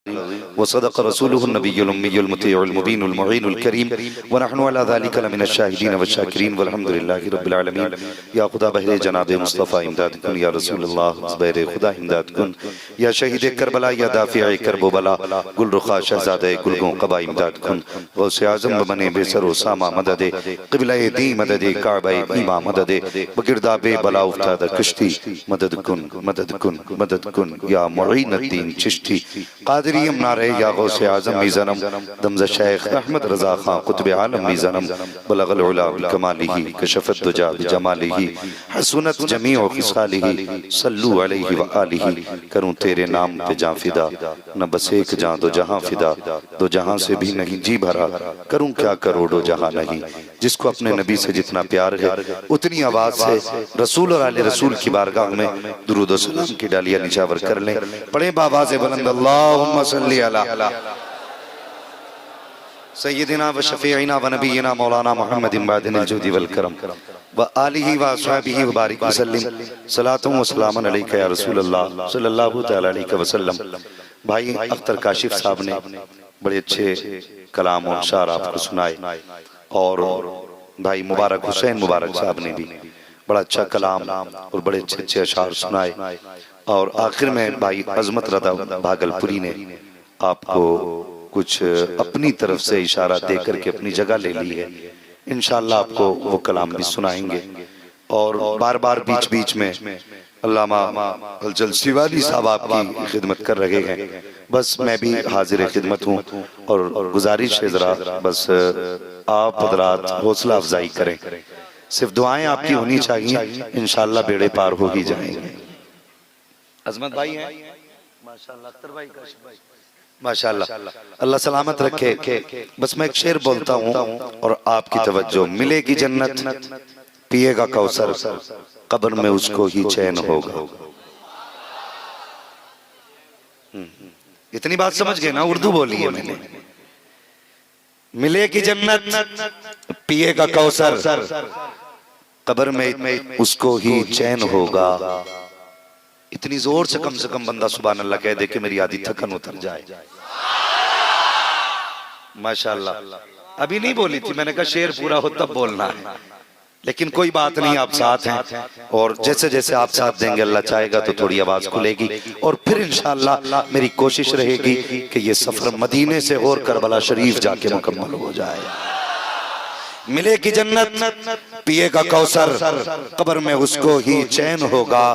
वसदक़ रसूलुहु नबियुल उम्मियुल मुतीउल मुबीनुल मुईनुल करीम व नहनु अला ज़ालिका लमिनश शाहिदीन व शाकिरीन वल्हम्दुलिल्लाहि रब्बिल आलमीन। या खुदा बहरे जनाब मुस्तफ़ा इमदाद कुन, या रसूलुल्लाह ज़ुबैर खुदा इमदाद कुन, या शहीद करबला, या दाफ़िए करब बला, गुल रुखा शहज़ादे गुलगों क़बा इमदाद कुन। गौसे आज़म बने बेसर सामा मददे क़िबला दी मददे काबा ईमा मददे बगिरदाबे बला उफ्ताद कश्ती मदद कुन मदद कुन मदद कुन, या मुईनुद्दीन चिश्ती कादरियम नारे, या गौसे आज़म मीज़नम दमज़ शेख अहमद रज़ा खां कुतुब आलम मीज़नम बलगल उला बिकमालिही कशफत दुजा बिजमालिही हसनत जमीउ खिसालिही सल्लु अलैहि व आलिही। करूं तेरे नाम पे जां फिदा, न बस एक जां दो जहां फिदा, दो जहां से भी नहीं जी भरा, करूं क्या करोड़ों जहां नहीं। जिसको अपने नबी से जितना प्यार है उतनी आवाज से रसूल और आले रसूल की बारगाह में दुरूद व सलाम की डालियां निछावर कर लें। पढ़े बाबा से बुलंद अल्लाहुम्मा सल्ली अला सय्यदिना व शफीइना व नबीना मौलाना मुहम्मदिन बादिल जुदी वल करम व आलिहि व अस्हाबिहि व बारिक वसल्लम सलातु व सलामन अलैका या रसूल अल्लाह सल्लल्लाहु तआला अलैहि वसल्लम। भाई अख्तर काशिफ साहब ने बड़े अच्छे कलाम और शार आपको सुनाए, और भाई मुबारक हुसैन मुबारक साहब ने भी बड़ा अच्छा कलाम और बड़े अच्छे अच्छे अशार सुनाए, और आखिर में भाई अजमत रदा भागलपुरी ने आपको कुछ अपनी तरफ से इशारा दे करके अपनी जगह ले ली है। इंशाअल्लाह आपको वो कलाम भी सुनाएंगे, और बार बार बीच बीच में अल्लामा अलजल सिवाली साहब आपकी खिदमत कर रहे हैं। बस मैं भी हाजिर खिदमत हूँ, और गुजारिश है ज़रा बस आप हज़रात हौसला अफजाई करें, सिर्फ दुआएं आपकी होनी चाहिए, इंशाअल्लाह बेड़े पार हो ही जाएंगे। अजमत भाई हैं माशाअल्लाह, अख्तर भाई, काशिफ भाई माशाअल्लाह, अल्लाह सलामत रखे। बस मैं एक शेर बोलता हूँ और आपकी तवज्जो। मिलेगी जन्नत पिएगा कौसर, कब्र में उसको ही चैन होगा। इतनी बात समझ गए ना, उर्दू बोली है मैंने। मिलेगी जन्नत पिएगा कौसर, कब्र में उसको ही चैन होगा। इतनी जोर से कम बंदा सुभान अल्लाह कह दे कि मेरी आधी थकन उतर जाए। माशाअल्लाह, अभी नहीं बोली थी, मैंने कहा शेर पूरा हो तब बोलना है, लेकिन कोई बात नहीं, आप साथ हैं, और जैसे जैसे आप साथ देंगे अल्लाह चाहेगा तो थोड़ी आवाज खुलेगी, और फिर इंशाअल्लाह मेरी कोशिश रहेगी कि ये सफर मदीने से और करबला शरीफ जाके मुकम्मल हो जाए। मिलेगी जन्नत पिएगा कौसर, कब्र में उसको ही चैन होगा।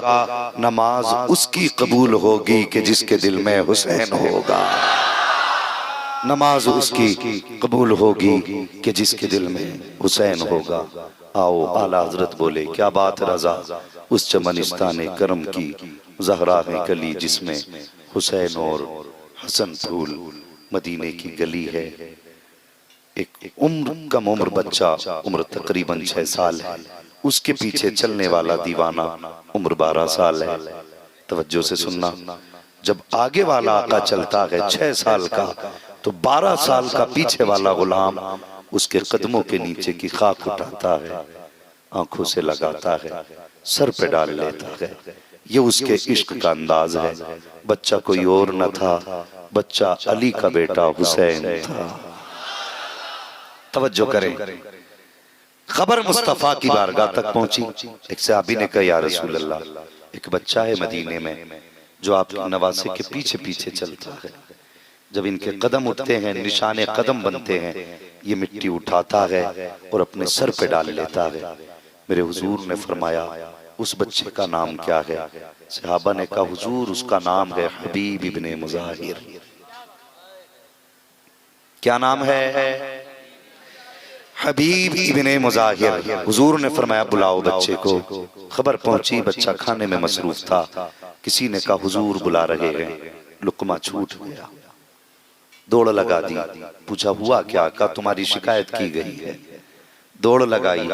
नमाज उसकी कबूल होगी कि जिसके दिल में हुसैन होगा। नमाज उसकी कबूल होगी कि जिसके दिल में हुसैन होगा। आओ आला हजरत बोले क्या बात रजा, उस चमनिस्तान करम की ज़हरा है कली, जिसमें हुसैन और हसन फूल मदीने की गली है। एक कम उम्र बच्चा, उम्र तकरीबन 6 साल है, उसके पीछे चलने वाला दीवाना उम्र 12 साल है। तवज्जो से सुनना, जब आगे वाला आका चलता है 6 साल का, तो 12 साल का पीछे वाला गुलाम उसके कदमों के नीचे की खाक उठाता है, आंखों से लगाता है, सर पे डाल लेता है। ये उसके इश्क का अंदाज है। बच्चा कोई और न था, बच्चा अली का बेटा हुसैन था। तवज्जो करें, खबर मुस्तफा की बारगाह तक पहुंची। एक सहाबी ने कहा या रसूल अल्लाह, एक बच्चा है मदीने में जो आपके नवासे के पीछे पीछे चलता है। जब इनके कदम उठते हैं, निशाने कदम बनते हैं, ये मिट्टी उठाता है और अपने सर पे डाल लेता है। मेरे हुजूर ने फरमाया उस बच्चे का नाम क्या है? सहाबा ने कहा हुजूर उसका नाम है हबीब इब्ने मुज़ाहिर। क्या नाम है? हबीब इब्ने मुज़ाहिर। हुजूर ने फरमाया बुलाओ बच्चे को। खबर पहुंची, बच्चा खाने में मसरूफ था। किसी ने कहा हुजूर बुला रहे हैं। लुकमा छूट गया, दौड़ लगा दी। पूछा हुआ क्या? कहा तुम्हारी शिकायत की गई है। दौड़ लगाई,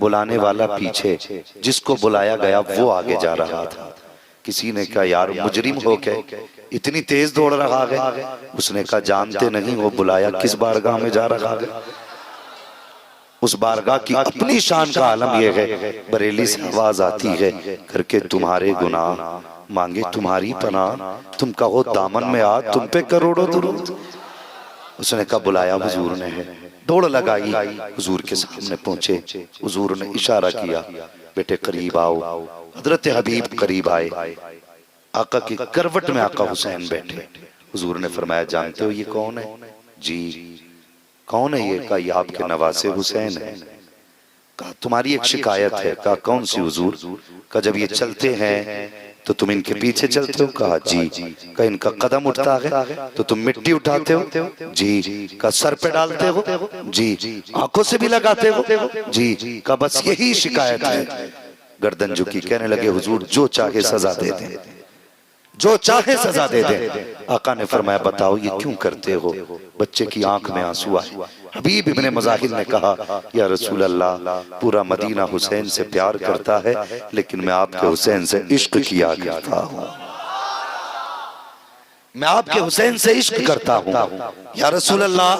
बुलाने वाला पीछे, जिसको बुलाया गया वो आगे जा रहा था। किसी ने कहा यार मुजरिम हो के इतनी तेज दौड़ रहा है। उसने कहा जानते नहीं हो बुलाया किस बारगाह में जा रहा है? उस बारगाह की अपनी शान का आलम यह है, बरेली से आवाज आती है करके तुम्हारे गुनाह मांगे तुम्हारी पनाह, तुम कहो दामन में आ, तुम पे करोड़ों दुरूद। उसने कहा बुलाया हुजूर ने है, दौड़ लगाई, हुजूर के सामने पहुंचे, हुजूर ने इशारा किया बेटे करीब आओ। हजरत हबीब करीब आए, आका की करवट में आका हुसैन बैठे। हुजूर ने फरमाया जानते हो ये कौन है? जी। कौन है ये? कहा ये आपके नवासे हुसैन है। कहा तुम्हारी एक शिकायत है। कहा कौन सी हुजूर? कहा जब ये चलते हैं तो तुम इनके पीछे चलते हो? कहा जी। कहा इनका कदम उठता है तो तुम मिट्टी उठाते हो? जी। कहा सर पे डालते हो? जी। आंखों से भी लगाते हो? जी। कहा बस यही शिकायत है। गर्दन झुकी, कहने लगे हुजूर जो चाहे सजा दे दे, जो चाहे सजा दे दे। आका ने फरमाया बताओ ये क्यों करते हो? बच्चे की आंख में आंसू आए। हबीब इब्ने मज़ाहिर ने कहा या रसूल अल्लाह, पूरा मदीना हुसैन से प्यार करता है, लेकिन मैं आपके हुसैन से इश्क किया करता हूँ, मैं आपके हुसैन से इश्क करता हूँ। या रसूल अल्लाह,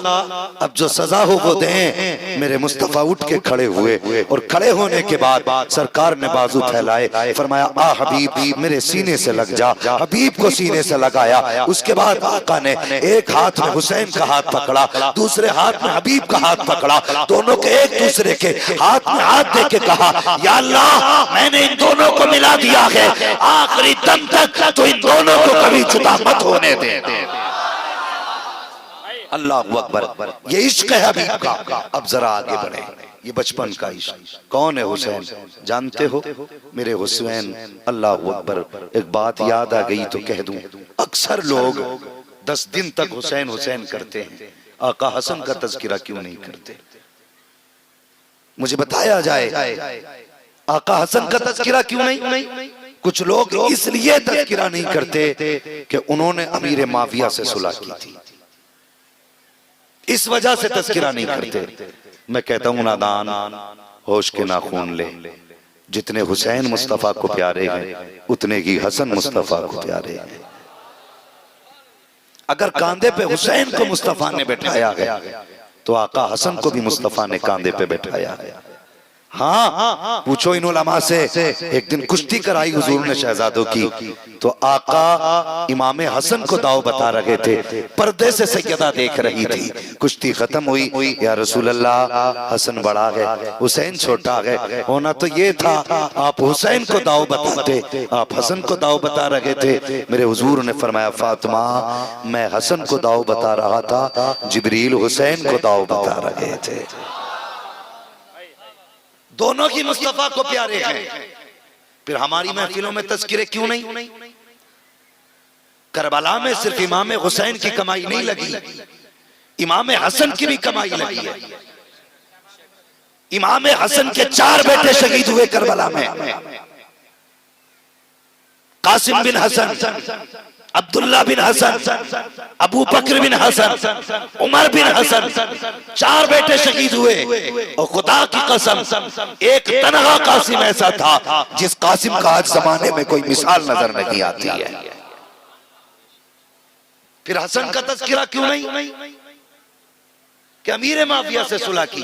अब जो सजा हो वो दें। मेरे मुस्तफा उठ के खड़े हुए और खड़े होने के बाद सरकार ने बाजू फैलाए, फरमाया आ हबीब मेरे सीने से लग जा। हबीब को सीने से लगाया। उसके बाद आका ने एक हाथ में हुसैन का हाथ पकड़ा, दूसरे हाथ में हबीब का हाथ पकड़ा, दोनों के एक दूसरे के हाथ में हाथ दे के कहा या अल्लाह मैंने इन दोनों को मिला दिया है, आखिरी दम तक तो इन दोनों को कभी जुदा मत होने दे। अल्लाहु अकबर, ये इश्क है हबीब का। अब जरा आगे बढ़े, ये बचपन का इश्क। कौन है हुसैन? जानते हो मेरे हुसैन? अल्लाहु अकबर, एक बात याद आ गई तो कह दूं, अक्सर लोग 10 दिन तक हुसैन हुसैन करते हैं, आका हसन का तज़किरा क्यों नहीं करते? मुझे बताया जाए आका हसन का तज़किरा क्यों नहीं? कुछ लोग इसलिए तज़किरा नहीं करते कि उन्होंने अमीर माविया से सुलह की थी, इस वजह से तज़किरा नहीं करते। मैं कहता हूं नादान होश के नाखून ले, जितने हुसैन मुस्तफा को प्यारे हैं उतने ही हसन मुस्तफा को प्यारे हैं। अगर कांधे पे हुसैन को मुस्तफा ने बैठाया है तो आका हसन को भी मुस्तफा ने कांधे पे बैठाया है। हाँ, पूछो इन उलमा से, एक दिन कुश्ती कराई हुजूर ने शहजादों की, तो आका इमाम हसन को दाव बता रहे थे, पर्दे से सैयदा देख रही थी। कुश्ती खत्म हुई, या रसूल अल्लाह हसन बड़ा है हुसैन छोटा है, होना तो ये था आप हुसैन को दाव बताते, आप हसन को दाव बता रहे थे। मेरे हुजूर ने फरमाया फातिमा मैं हसन को दाव बता रहा था, जिब्रील हुसैन को दाव बता रहे थे। दोनों ही मुस्तफा को प्यारे हैं। फिर हमारी महफिलों में तज़किरे क्यों नहीं? करबला में सिर्फ इमाम हुसैन की कमाई नहीं लगी, इमाम हसन की भी कमाई लगी है। इमाम हसन के 4 बेटे शहीद हुए करबला में, कासिम बिन हसन, अब्दुल्ला बिन हसन, अबू बकर बिन हसन, उमर बिन हसन, 4 बेटे शहीद हुए। और खुदा की कसम एक तनहा कासिम ऐसा था जिस कासिम का आज जमाने में कोई मिसाल नजर नहीं आती है। फिर हसन का तज़किरा क्यों नहीं? कि अमीर माफिया से सुलह की।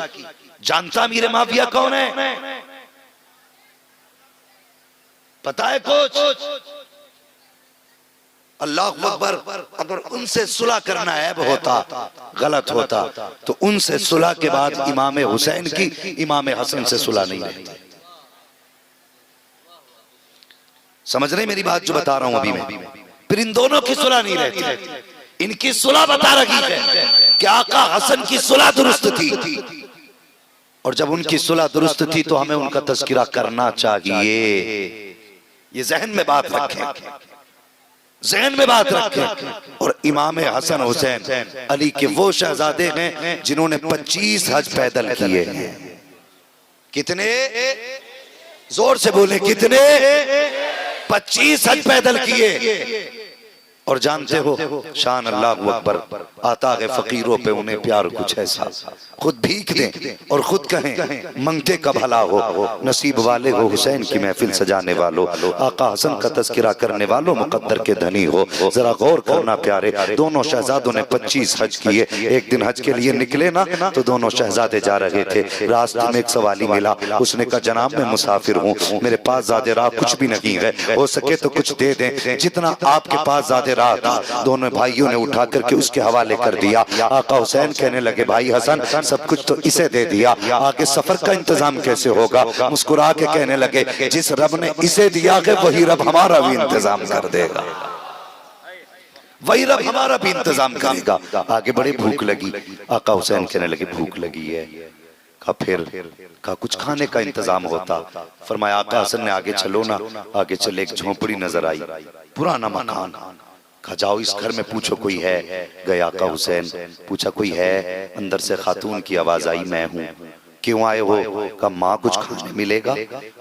जानता अमीर माफिया कौन है? पता है कुछ? अल्लाह अकबर, अगर उनसे सुलह करना ऐब होता, गलत होता, तो उनसे सुलह के बाद इमाम हुसैन की इमाम हसन से सुलह नहीं रहती। समझ रहे मेरी बात जो बता रहा हूं अभी मैं? फिर इन दोनों की सुलह नहीं रहती, इनकी सुलह बता रही है कि आका हसन की सुलह दुरुस्त थी, और जब उनकी सुलह दुरुस्त थी तो हमें उनका तज़किरा करना चाहिए। ये जहन में बात रखें, ज़हन में बात रखें। और इमाम हसन हुसैन अली के वो शहजादे हैं जिन्होंने 25 हज पैदल किए हैं। कितने? जोर से बोले कितने? 25 हज पैदल किए। और जानते हो शान अल्लाह अकबर, आता है फकीरों पे उन्हें प्यार कुछ ऐसा, खुद भीख दें और खुद कहें मंगते का भला हो। नसीब वाले हो हुसैन की महफिल सजाने वालों, आका हसन का तस्करा करने वालों, मुकद्दर के धनी हो। जरा गौर करना प्यारे, दोनों शहजादों ने 25 हज किए। एक दिन हज के लिए निकले ना तो दोनों शहजादे जा रहे थे, रास्ते में एक सवाली मिला। उसने कहा जनाब मैं मुसाफिर हूँ, मेरे पास ज़्यादा राह कुछ भी नहीं है, हो सके तो कुछ दे दें, जितना आपके पास ज़्यादा राह था। दोनों भाइयों ने उठा करके उसके हवाले कर दिया। आका हुसैन कहने लगे भाई हसन सब कुछ तो इसे दे दिया, आगे सफर का इंतजाम कैसे होगा? मुस्कुरा के कहने लगे जिस रब ने इसे दिया है वही रब हमारा भी इंतजाम कर देगा, वही रब हमारा भी इंतजाम करेगा। आगे बड़े भूख लगी, आका हुसैन कहने लगे भूख लगी है। कहा कुछ खाने का इंतजाम होता। फरमाया आका हसन ने आगे चलो ना। आगे चले, एक झोंपड़ी नजर आई, पुराना मकान। कहा जाओ इस घर में पूछो कोई है। गए आका हुसैन, पूछा कोई है? अंदर से खातून की आवाज आई मैं हूँ। क्यों आए हो? कहा माँ कुछ खाने मिलेगा?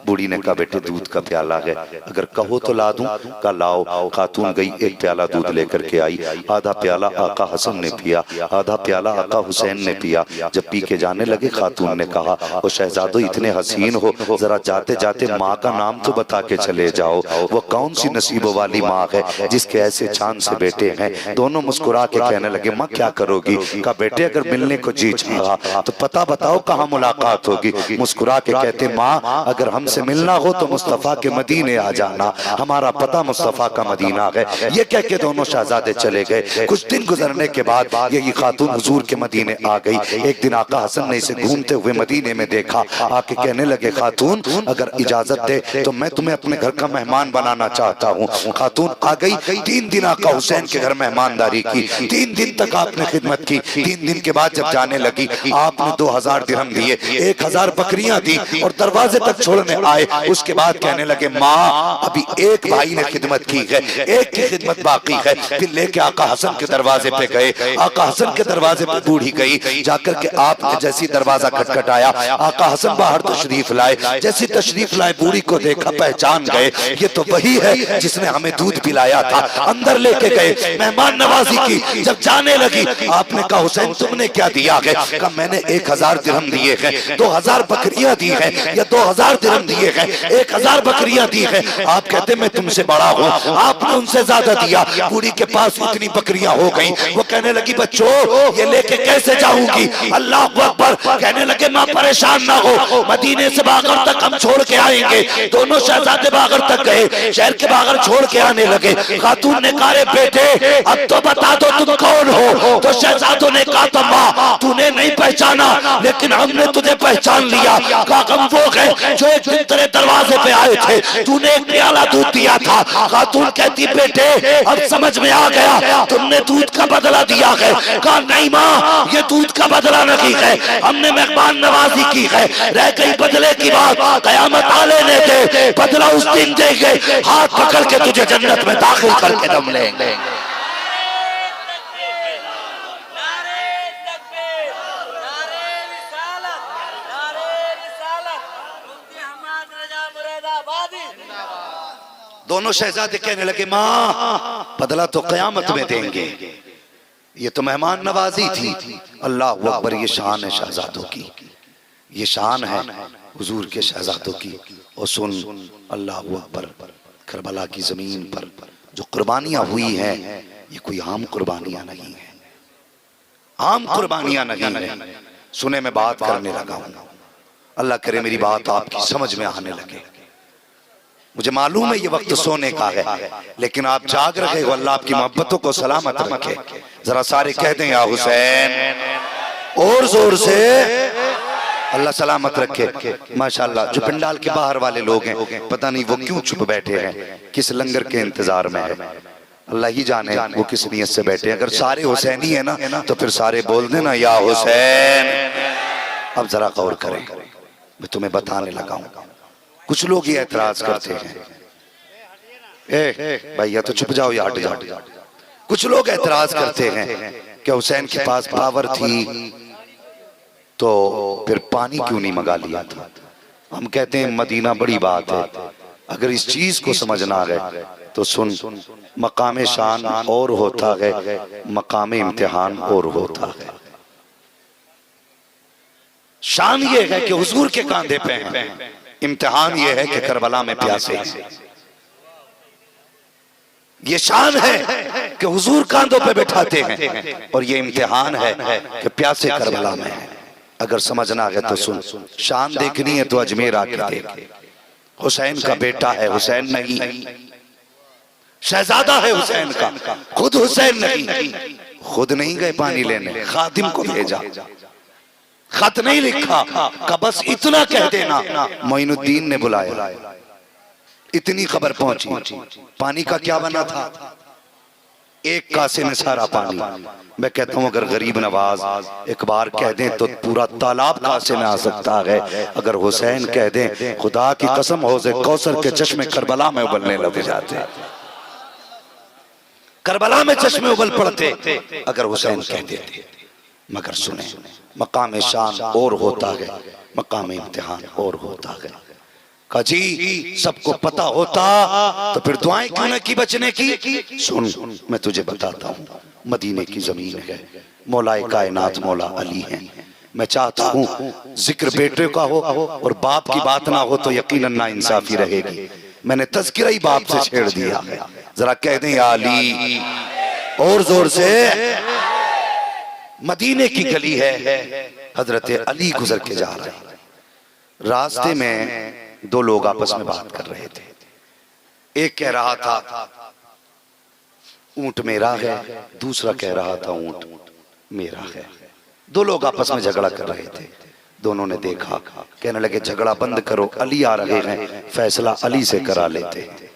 बूढ़ी ने कहा बेटे दूध का प्याला है, अगर कहो तो ला दूं। कहा लाओ। खातून गई, एक प्याला दूध लेकर के आई। आधा प्याला आका हसन ने पिया, आधा प्याला आका हुसैन ने पिया। जब पी के जाने लगे खातून ने कहा वो शहजादो इतने हसीन हो, जरा जाते जाते माँ का नाम तो बता के चले जाओ। वो कौन सी नसीबों वाली माँ है जिसके ऐसे चांद से बेटे हैं। दोनों मुस्कुरा के कहने लगे माँ क्या करोगी? कहा बेटे अगर मिलने को जी चाहा तो पता बताओ कहाँ मुलाकात होगी। मुस्कुरा के कहते माँ अगर हमसे मिलना हो तो मुस्तफा के मदीने आ जाना, हमारा पता मुस्तफा का मदीना है। ये कह के दोनों शहजादे चले गए। कुछ दिन गुजरने के बाद ये खातून हुजूर के मदीने आ गई। एक दिन आका हसन ने इसे घूमते हुए मदीने में देखा। आके कहने लगे खातून अगर इजाजत दे तो मैं तुम्हें अपने घर का मेहमान बनाना चाहता हूँ। खातून आ गई। 3 दिन आका हुसैन के घर मेहमानदारी की, 3 दिन तक आपने खिदमत की। 3 दिन के बाद जब जाने लगी आपने 2000 दिरहम दिए, 1000 बकरियां दी और दरवाजे तक छोड़ने आए। उसके बाद कहने लगे माँ अभी एक भाई ने खिदमत की है, एक की खिदमत बाकी है। फिर लेके आका हसन के दरवाजे पे गए। आका हसन के दरवाजे पे बूढ़ी गई, जाकर के आपने जैसी दरवाजा खटखटाया आका हसन बाहर तशरीफ लाए। जैसी तशरीफ लाए बूढ़ी को देखा, पहचान गए ये तो वही है जिसने हमें दूध पिलाया था। अंदर लेके गए, मेहमान नवाजी की। जब जाने लगी आपने कहा हुसैन तुमने क्या दिया है? कहा मैंने 1000 दिरहम दिए हैं, 2000 बकरियां दी है, या 2000 दिरहम दिए हैं, 1000 बकरियां दी है। आप कहते मैं तुमसे बड़ा हूँ, आपने उनसे ज्यादा दिया। बूढ़ी के पास इतनी बकरियां हो गई, वो कहने लगी बच्चों ये लेके कैसे जाऊंगी? अल्लाह अकबर। कहने लगे माँ परेशान ना हो, मदीने से बागर तक हम छोड़ के आएंगे। दोनों शहजादे बागर तक गए, शहर के बागर छोड़ के आने लगे। खातून ने कहा बेटे अब तो बता दो तुम कौन हो? तो शहजादों ने कहा तो माँ तूने नहीं पहचाना लेकिन हमने तुझे पहचान लिया। कहा हम वो गए जो एक दिन तेरे दरवाजे पे आए थे, तूने एक प्याला दूध दिया था। खातून कहती बेटे अब समझ में आ गया तुमने दूध का बदला दिया है। कहा नहीं माँ ये दूध का बदला नहीं है, हमने मेहमान नवाजी की है। रह गई बदले की बात, कयामत आ लेने दे, बदला उस दिन देंगे, हाथ पकड़ के तुझे जन्नत में दाखिल करके दम लेंगे। दोनों शहजादे कहने लगे माँ बदला तो कयामत में देंगे, ये तो मेहमान नवाजी थी। अल्लाह अकबर। ये शान है शहजादों की, ये शान है हुजूर के शहजादों की। और सुन अल्लाह अकबर, करबला की जमीन पर जो कुर्बानियां हुई हैं ये कोई आम कुर्बानियां नहीं है, आम कुर्बानियां नहीं है। सुने मैं बात करने लगा हूं, अल्लाह करे मेरी बात आपकी समझ में आने लगे। मुझे मालूम है ये वक्त सोने का है, लेकिन आप जाग रहे हो। अल्लाह आपकी मोहब्बतों को सलामत रखे। जरा सारे कह दें या हुसैन और जोर से। अल्लाह सलामत रखे। माशाल्लाह जो पंडाल के बाहर वाले लोग हैं पता नहीं वो क्यों चुप बैठे हैं, किस लंगर के इंतजार में है, अल्लाह ही जाने वो किस नियत से बैठे। अगर सारे हुसैनी है ना तो फिर सारे बोल देना या हुसैन। अब जरा गौर करें, मैं तुम्हें बताने लगा हूं। कुछ लोग ये एतराज करते हैं, ए भैया तो चुप जाओ या हट जाओ। कुछ लोग एतराज करते हैं कि हुसैन के पास पावर थी तो फिर पानी क्यों नहीं मंगा लिया था। हम कहते हैं मदीना बड़ी बात है। अगर इस चीज को समझना है तो सुन, मकाम शान और होता है, मकाम इम्तिहान और होता है। शान ये है कि हुजूर के कांधे पे हैं, इम्तिहान ये है कि करबला में प्यासे हैं। ये शान है कि हुजूर कांधों पे बैठाते हैं, और ये इम्तिहान है कि प्यासे करबला में है। अगर समझना है तो सुन, शान देखनी है तो अजमेर आके देख। हुसैन का बेटा है, हुसैन नहीं, शहजादा है हुसैन का, खुद हुसैन नहीं। खुद नहीं गए पानी लेने, खादिम को भेजा, खत नहीं लिखा, का बस इतना कह देना मोइनुद्दीन ने बुलाया। इतनी खबर पहुंची। पानी का क्या बना था? एक कासे में सारा पानी। मैं कहता हूं अगर गरीब नवाज एक बार कह दें तो पूरा तालाब कासे में आ सकता है। अगर हुसैन कह दें, खुदा की कसम, हौज़े कौसर के चश्मे करबला में उबलने लग जाते, करबला में चश्मे उबल पड़ते अगर हुसैन कह देते। मगर सुने, मकाम शान और होता है, मकाम इम्तिहान और होता है। का जी सबको पता होता तो फिर दुआएं क्यों न की बचने की? सुन, मैं तुझे बताता हूँ, मदीने की जमीन है, मौलाए कायनात मौला अली हैं। मैं चाहता हूँ जिक्र बेटे का हो और बाप की बात ना हो तो यकीनन ना इंसाफी रहेगी। मैंने तज़किरा ही बाप से छेड़ दिया, जरा कह दें या अली और जोर से। मदीने की गली है, हजरत अली गुजर के जा रहे हैं। रास्ते में दो लोग आपस में बात कर रहे थे। एक कह रहा था ऊंट मेरा है, दूसरा कह रहा था ऊंट मेरा है। दो लोग आपस में झगड़ा कर रहे थे। दोनों ने देखा, कहने लगे झगड़ा बंद करो, अली आ रहे हैं, फैसला अली से करा लेते हैं।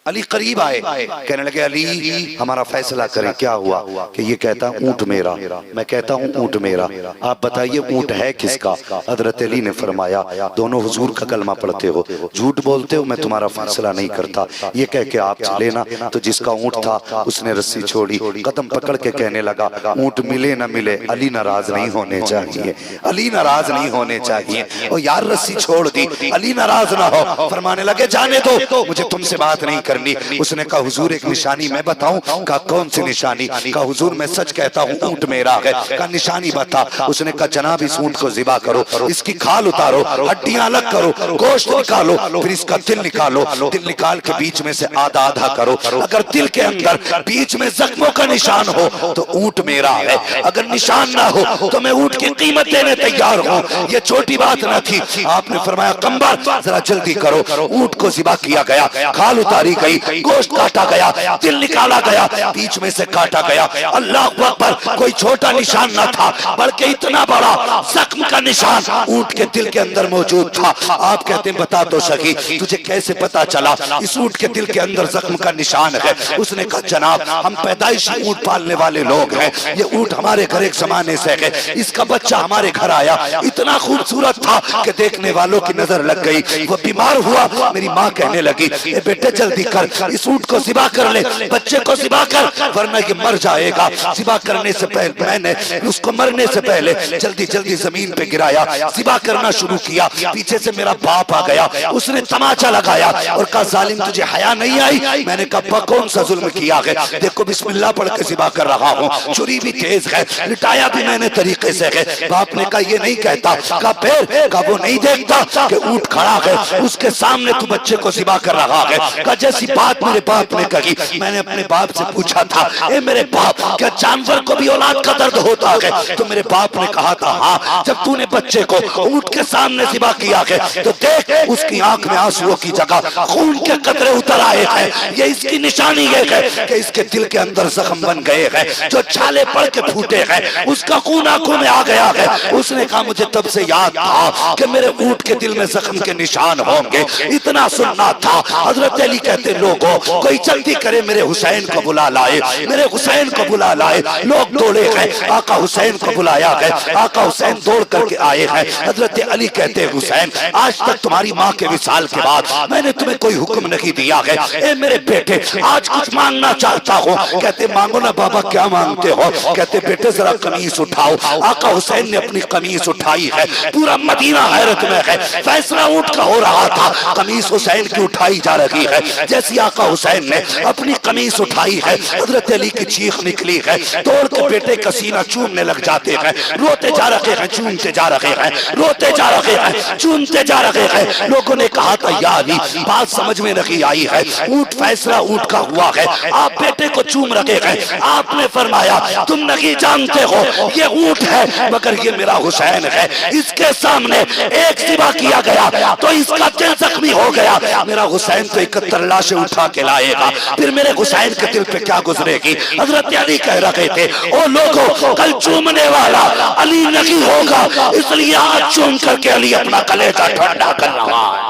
अली करीब आए, कहने लगे अली हमारा फैसला करें। क्या हुआ? कि ये कहता ऊंट मेरा, मैं कहता हूँ ऊंट मेरा, आप बताइए ऊंट है किसका? हजरत अली ने फरमाया दोनों हुजूर का कलमा पढ़ते हो, झूठ बोलते हो, मैं तुम्हारा फैसला नहीं करता। ये कह के आप चले ना, तो जिसका ऊंट था उसने रस्सी छोड़ी, कदम पकड़ के कहने लगा ऊंट मिले न मिले अली नाराज नहीं होने चाहिए, अली नाराज नहीं होने चाहिए। और यार रस्सी छोड़ दी, अली नाराज ना हो। फरमाने लगे जाने दो, मुझे तुमसे बात नहीं करनी। उसने कहा हुजूर एक निशानी मैं बताऊं? कहा कौन सी निशानी? कहा हुजूर मैं सच कहता हूं ऊंट मेरा है। कहा निशानी बता। उसने कहा जनाब इस ऊंट को ज़िबा करो, इसकी खाल उतारो, हड्डियां अलग करो, गोश्त निकालो, फिर इसका दिल निकालो, दिल निकाल के बीच में से आधा आधा करो। अगर दिल के अंदर बीच में जख्मों का निशान हो तो ऊंट मेरा है, अगर निशान ना हो तो मैं ऊंट की कीमत देने तैयार हूं। ये छोटी बात ना थी। आपने फरमाया कंबर जरा जल्दी करो। ऊंट को ज़िबा किया गया, खाल उतारी गई, गोश्त काटा गया, दिल निकाला गया, बीच में से काटा गया। अल्लाह अकबर, कोई छोटा निशान न था बल्कि इतना बड़ा जख्म का निशान ऊंट के दिल के अंदर मौजूद था। आप कहते हैं बता तो सही तुझे कैसे पता चला इस ऊंट के दिल के अंदर जख्म का निशान है? उसने कहा जनाब हम पैदाइशी ऊंट पालने वाले लोग हैं, ये ऊंट हमारे घर एक जमाने से है, इसका बच्चा हमारे घर आया, इतना खूबसूरत था कि देखने वालों की नजर लग गई। वो बीमार हुआ, मेरी माँ कहने लगी बेटे जल्दी कर, इस ऊंट को ज़िबा कर ले, बच्चे को ज़िबा कर वरना ये मर जाएगा। ज़िबा करने से पहले मैंने उसको मरने से पहले जल्दी जल्दी जमीन पे गिराया, ज़िबा करना शुरू किया। पीछे से मेरा बाप आ गया, उसने तमाचा लगाया और कहा जालिम तुझे हया नहीं आई? मैंने कहा कौन सा जुल्म किया है? देखो बिस्मिल्लाह पढ़ के ज़िबा कर रहा हूँ, छुरी भी तेज है, लिटाया भी मैंने तरीके से है। बाप ने कहा ये नहीं कहता। कहा फिर? कहा वो नहीं देखता कि ऊंट खड़ा है, उसके सामने तू बच्चे को ज़िबा कर रहा है। कहा जैसी बात मेरे बाप ने कही, मैंने अपने बाप से पूछा था ए मेरे बाप क्या जानवर को भी औलाद का दर्द होता है? तो मेरे बाप ने कहा था हाँ, जब तूने बच्चे को ऊंट के सामने ज़िबा किया है तो देख उसकी आंख में आंसुओं की जगह खून के कतरे उतर आए हैं। ये इसकी निशानी ये है कि इसके दिल के अंदर जख्म बन गए हैं, जो छाले पड़ के फूटे हैं, उसका खून आंखों में आ गया है। उसने कहा मुझे तब से याद था कि मेरे ऊंट के दिल में जख्म के निशान होंगे, इतना सुनना था। हजरत अली कहते लोगों कोई जल्दी करे मेरे हुसैन को बुला लाए, मेरे हुसैन को बुला लाए। लोग दौड़े गए, आका हुसैन को बुलाया गया, आका हुसैन दौड़ करके आए हैं। हजरत अली कहते हैं हुसैन आज तक तुम्हारी माँ के विसाल के बाद मैंने तुम्हें कोई हुक्म नहीं दिया है, ए मेरे बेटे आज कुछ मांगना चाहता हूँ। कहते मांगो ना बाबा, क्या मांगते हो? कहते बेटे जरा कमीज उठाओ। आका हुसैन ने अपनी कमीज उठाई है, पूरा मदीना हैरत में है। फैसला ऊंट का हो रहा था, कमीज हुसैन की उठाई जा रही है। जैसी आका हुसैन ने अपनी कमीज उठाई है, हजरत अली की चीख निकली है, तोड़ के बेटे का सीना चूमने लग जाते हैं, रोते जा रहे हैं, चूमते जा रहे हैं, रोते जा रहे हैं, चूमते जा रहे हैं। लोगों ने कहा था या अली, बात समझ में नहीं आई है, ऊंट फैसला ऊंट का हुआ है, आप बेटे को चूम रहे हैं। आपने फरमाया तुम नहीं जानते हो ये ऊंट है मगर ये मेरा हुसैन है, इसके सामने एक सिवा किया गया तो इसका दिल जख्मी हो गया, मेरा हुसैन तो 71 लाशें उठा के लाएगा, फिर मेरे हुसैन के दिल पे क्या गुजरेगी। हजरत अली कह रहे थे ओ लोगों, कल चूमने वाला अली नहीं होगा, इसलिए आज चूम करके अली अपना कलेजा ठंडा कर रहा है।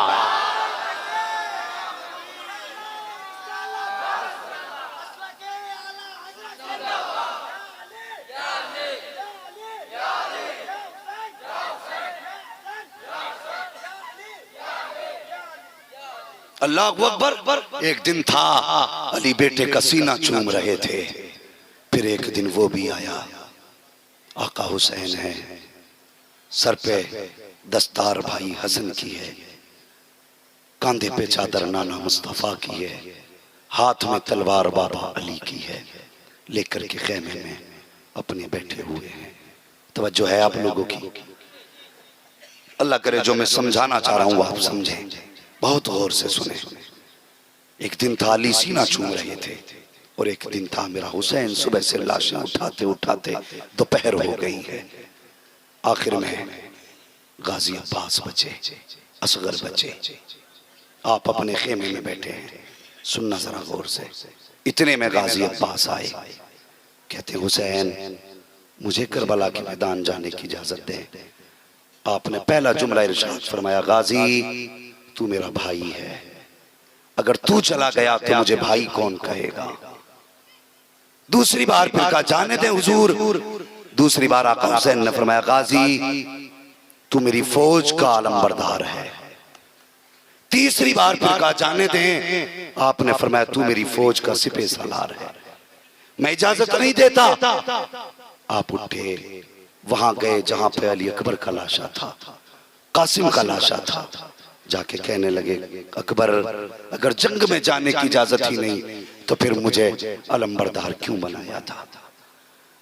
अल्लाह अकबर। एक दिन था अली बेटे का सीना चूम रहे थे, फिर एक दिन वो भी आया, आका हुसैन है, सर पे दस्तार भाई हसन की है, कांधे पे चादर नाना मुस्तफा की है, हाथ में तलवार बाबा अली की है, लेकर के खेमे में अपने बैठे हुए हैं। तवज्जो है आप लोगों की? अल्लाह करे जो मैं समझाना चाह रहा हूं आप समझें, बहुत गौर से सुने। एक दिन था अली सीना चूम रहे थे और एक दिन था मेरा हुसैन सुबह से लाशें उठाते उठाते दोपहर हो गई है। आखिर में गाजी अब्बास बचे, असगर बचे, आप अपने खेमे में बैठे हैं, सुनना जरा गौर से। इतने में गाजी अब्बास आए, कहते हुसैन मुझे करबला के मैदान जाने की इजाजत दे। आपने पहला जुमला इरशाद फरमाया, गाजी तू मेरा भाई है, अगर तू चला गया तो मुझे भाई कौन कहेगा। दूसरी बार फिर कहा, जाने दे हुजूर। दूसरी बार आका हुसैन ने फरमाया, गाजी तू मेरी फौज का आलमबरदार है। तीसरी बार फिर कहा, जाने दे। आपने फरमाया, तू मेरी फौज का सिपह सालार है, मैं इजाजत नहीं देता। आप उठे, वहां गए जहां पे अली अकबर का लाशा था, कासिम का लाशा था। जाके कहने लगे, अकबर अगर जंग में जाने की इजाजत ही नहीं तो फिर मुझे अलमबरदार क्यों बनाया था?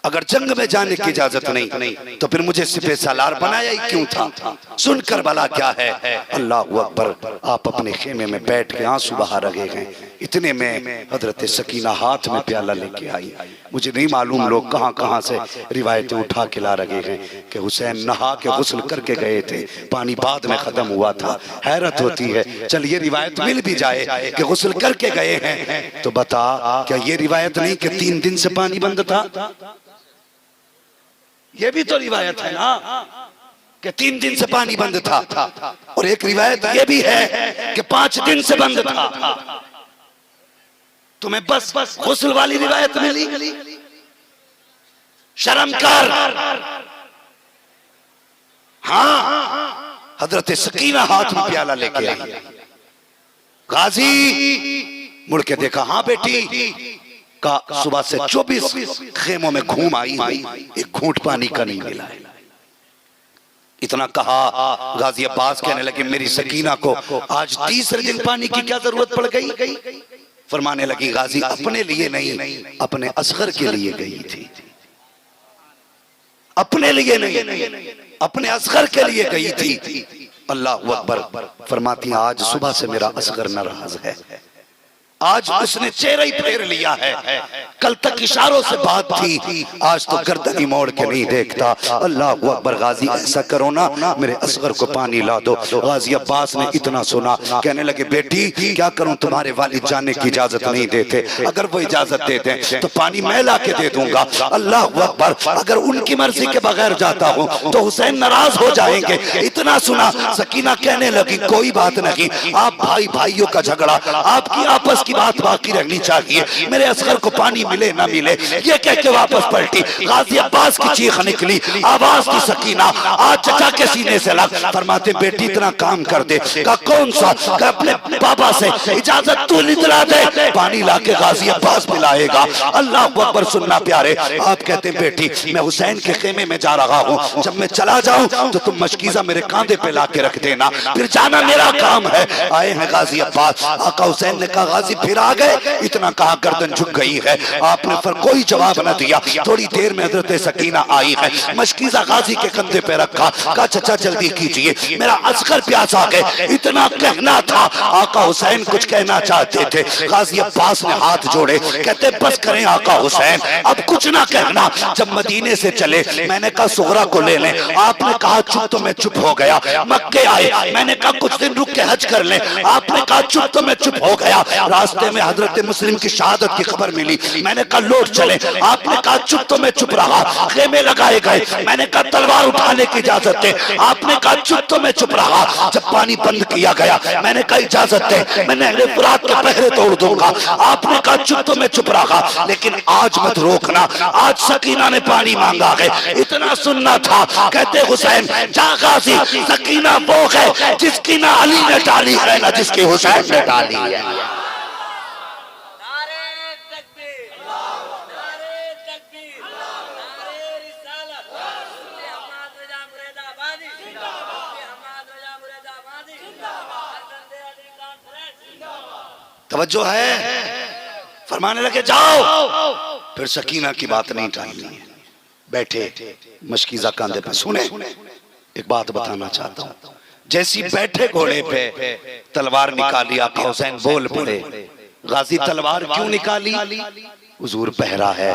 अगर जंग में जाने की इजाजत नहीं तो फिर मुझे सिपह सालार बनाया ही क्यों था? सुनकर भला क्या है। अल्लाह अकबर। आप अपने खेमे में बैठ के आंसू बहा रहे हैं। इतने में हजरत सकीना हाथ में प्याला लेके आई। मुझे नहीं मालूम लोग कहां कहां से रिवायतें उठा के ला रहे हैं कि हुसैन नहा के गुस्ल करके गए थे, पानी बाद में खत्म हुआ था। हैरत होती है, चल ये रिवायत मिल भी जाए कि गुस्ल करके गए हैं तो बता, क्या ये रिवायत नहीं कि 3 दिन से पानी बंद था? ये भी तो रिवायत है ना कि 3 दिन से पानी बंद था। और एक रिवायत ये भी है कि 5 दिन से बंद था। तुम्हें बस गुस्ल वाली रिवायत मिली? शर्म कर। हाँ, हजरत सकीना हाथ में प्याला लेके आई। गाजी मुड़ के देखा, हाँ बेटी का सुबह से 24 खेमों में घूम आई, एक घूंट पानी का नहीं मिला है। इतना कहा, गाजी अब्बास कहने लगे, मेरी सकीना को आज तीसरे दिन पानी की क्या जरूरत पड़ गई? फरमाने लगी, गाजी अपने लिए नहीं, अपने असगर के लिए गई थी। अपने लिए नहीं, अपने असगर के लिए गई थी। अल्लाह अकबर। फरमाती, आज सुबह से मेरा असगर नाराज है, आज उसने चेहरा ही फेर लिया है। कल तक इशारों से बात थी, आज तो गर्दन ही मोड़ के नहीं देखता। अल्लाह अकबर। गाजी ऐसा करो ना, मेरे असगर को पानी ला दो। गाजी अब्बास ने इतना सुना, कहने लगे, बेटी क्या करूं, तुम्हारे वालिद जाने की इजाजत नहीं देते, अगर वो इजाजत देते तो पानी मैं ला के दे दूंगा। अल्लाह अकबर। अगर उनकी मर्जी के बगैर जाता हूं तो हुसैन नाराज हो जाएंगे। इतना सुना, सकीना कहने लगी, कोई बात नहीं, आप भाई भाइयों का झगड़ा, आपकी आपस की बात बाकी रहनी चाहिए, मेरे असगर को पानी मिले ना मिले। ये कह के वापस पलटी। गाजी अब्बास की चीख निकली, आवाज की सकीना आज चचा के सीने से लग। फरमाते, बेटी इतना काम कर दे। का कौन सा? का अपने पापा से इजाजत तू निकला दे, पानी लाके गाजी अब्बास पिलाएगा। अल्लाह अकबर। सुनना प्यारे, आप कहते, बेटी मैं हुसैन के खेमे में जा रहा हूँ, जब मैं चला जाऊं तो तुम मशकीजा मेरे कांधे पे लाके रख देना, फिर जाना मेरा काम है। आए हैं गाजी अब्बास। आका हुसैन ने कहा, गाजी फिर आ गए, इतना कहा गर्दन झुक गई है। आपने फिर कोई जवाब न दिया। थोड़ी देर में हजरत सकीना आई है, मशकीज़ा गाजी के कंधे पे रखा, कहा चचा जल्दी कीजिए, मेरा अस्कर प्यास आ गए। इतना कहना था, आका हुसैन कुछ कहना चाहते थे। गाजी अब्बास ने हाथ जोड़े, कहते बस करें आका हुसैन, अब कुछ ना कहना। जब मदीने से चले, मैंने कहा सुगरा को ले लें, आपने कहा चुप, तो मैं चुप हो गया। मक्के आए, मैंने कहा कुछ दिन रुक के हज कर लें, आपने कहा चुप, तो मैं चुप हो गया। रास्ते में हजरत मुस्लिम की शहादत की खबर मिली, मैंने कहा लौट चले, आपने कहा चुप, तो मैं चुप रहा। खेमे लगाए गए, मैंने कहा तलवार उठाने की इजाजत है, आपने कहा चुप, तो मैं चुप रहा। जब पानी बंद किया गया, मैंने कहा इजाजत है, मैं नहरे फुरात के पहरे तोड़ दूंगा, आपने कहा चुप, तो मैं चुप रहा। लेकिन आज मत रोकना, आज सकीना ने पानी मांगा है, इतना सुनना था। कहते हुसैन जा गाजी, सकीना वो है जिसकी ना अली ने डाली है ना जिसकी हुसैन ने डाली है। तवज्जो है, फरमाने लगे जाओ। फिर सकीना की बात नहीं टालनी है, बैठे मशकीज़ा कांधे पे। सुने एक बात बताना चाहता हूं, जैसी बैठे घोड़े पे तलवार निकाली, आका हुसैन बोल पड़े। गाजी तलवार क्यों निकाली? हुजूर पहरा है।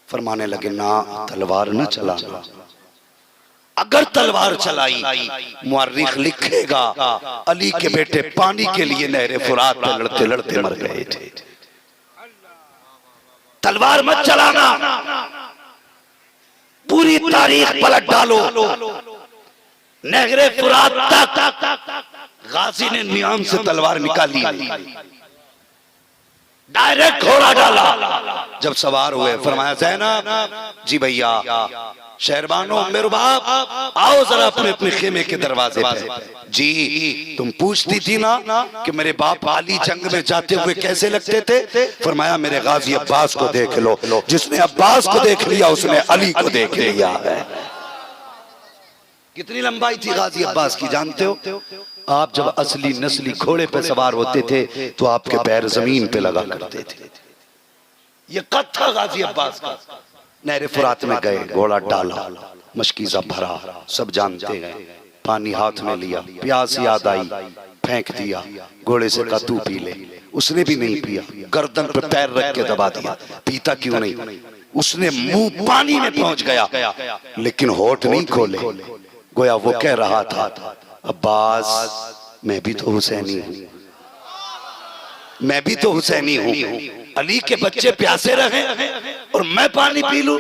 फरमाने लगे ना, तलवार न चलाना, अगर तलवार चलाई मुअर्रिख लिखेगा अली के बेटे पानी के लिए नहरे फुरात पे लड़ते लड़ते मर गए थे। तलवार मत चलाना, पूरी तारीख पलट डालो। नहरे फुरात तक गाजी ने नियाम से तलवार निकाली, डायरेक्ट घोड़ा डाला। जब सवार हुए फरमाया ज़ैनब जी भैया, शहरबानो मेरे बाप आओ जरा अपने अपने खेमे के दरवाजे पे। जी तुम पूछती थी ना कि मेरे बाप अली जंग में जाते हुए कैसे लगते थे? फरमाया मेरे गाजी अब्बास को देख लो, जिसने अब्बास को देख लिया उसने अली को देख लिया है। कितनी लंबाई थी गाजी अब्बास की जानते हो? आप जब असली नस्ली घोड़े पे सवार होते थे तो आपके पैर जमीन पे लगा करते थे। ये कद था गाजी अब्बास का। नहरे फुरात में गए, घोड़ा डाला, मशकीज़ा भरा, सब जानते हैं। पानी हाथ में लिया, प्यास याद आई, फेंक दिया। घोड़े से कहा तू पी ले, उसने भी नहीं पिया, गर्दन पे पैर रख के दबा दिया। पीता क्यों नहीं? उसने मुंह पानी में पहुंच गया लेकिन होठ नहीं खोले। गोया वो कह रहा था अब्बास मैं भी तो हुसैनी हूं, मैं भी तो हुसैनी हूं। अली के बच्चे प्यासे रहे और मैं पानी पी लूं?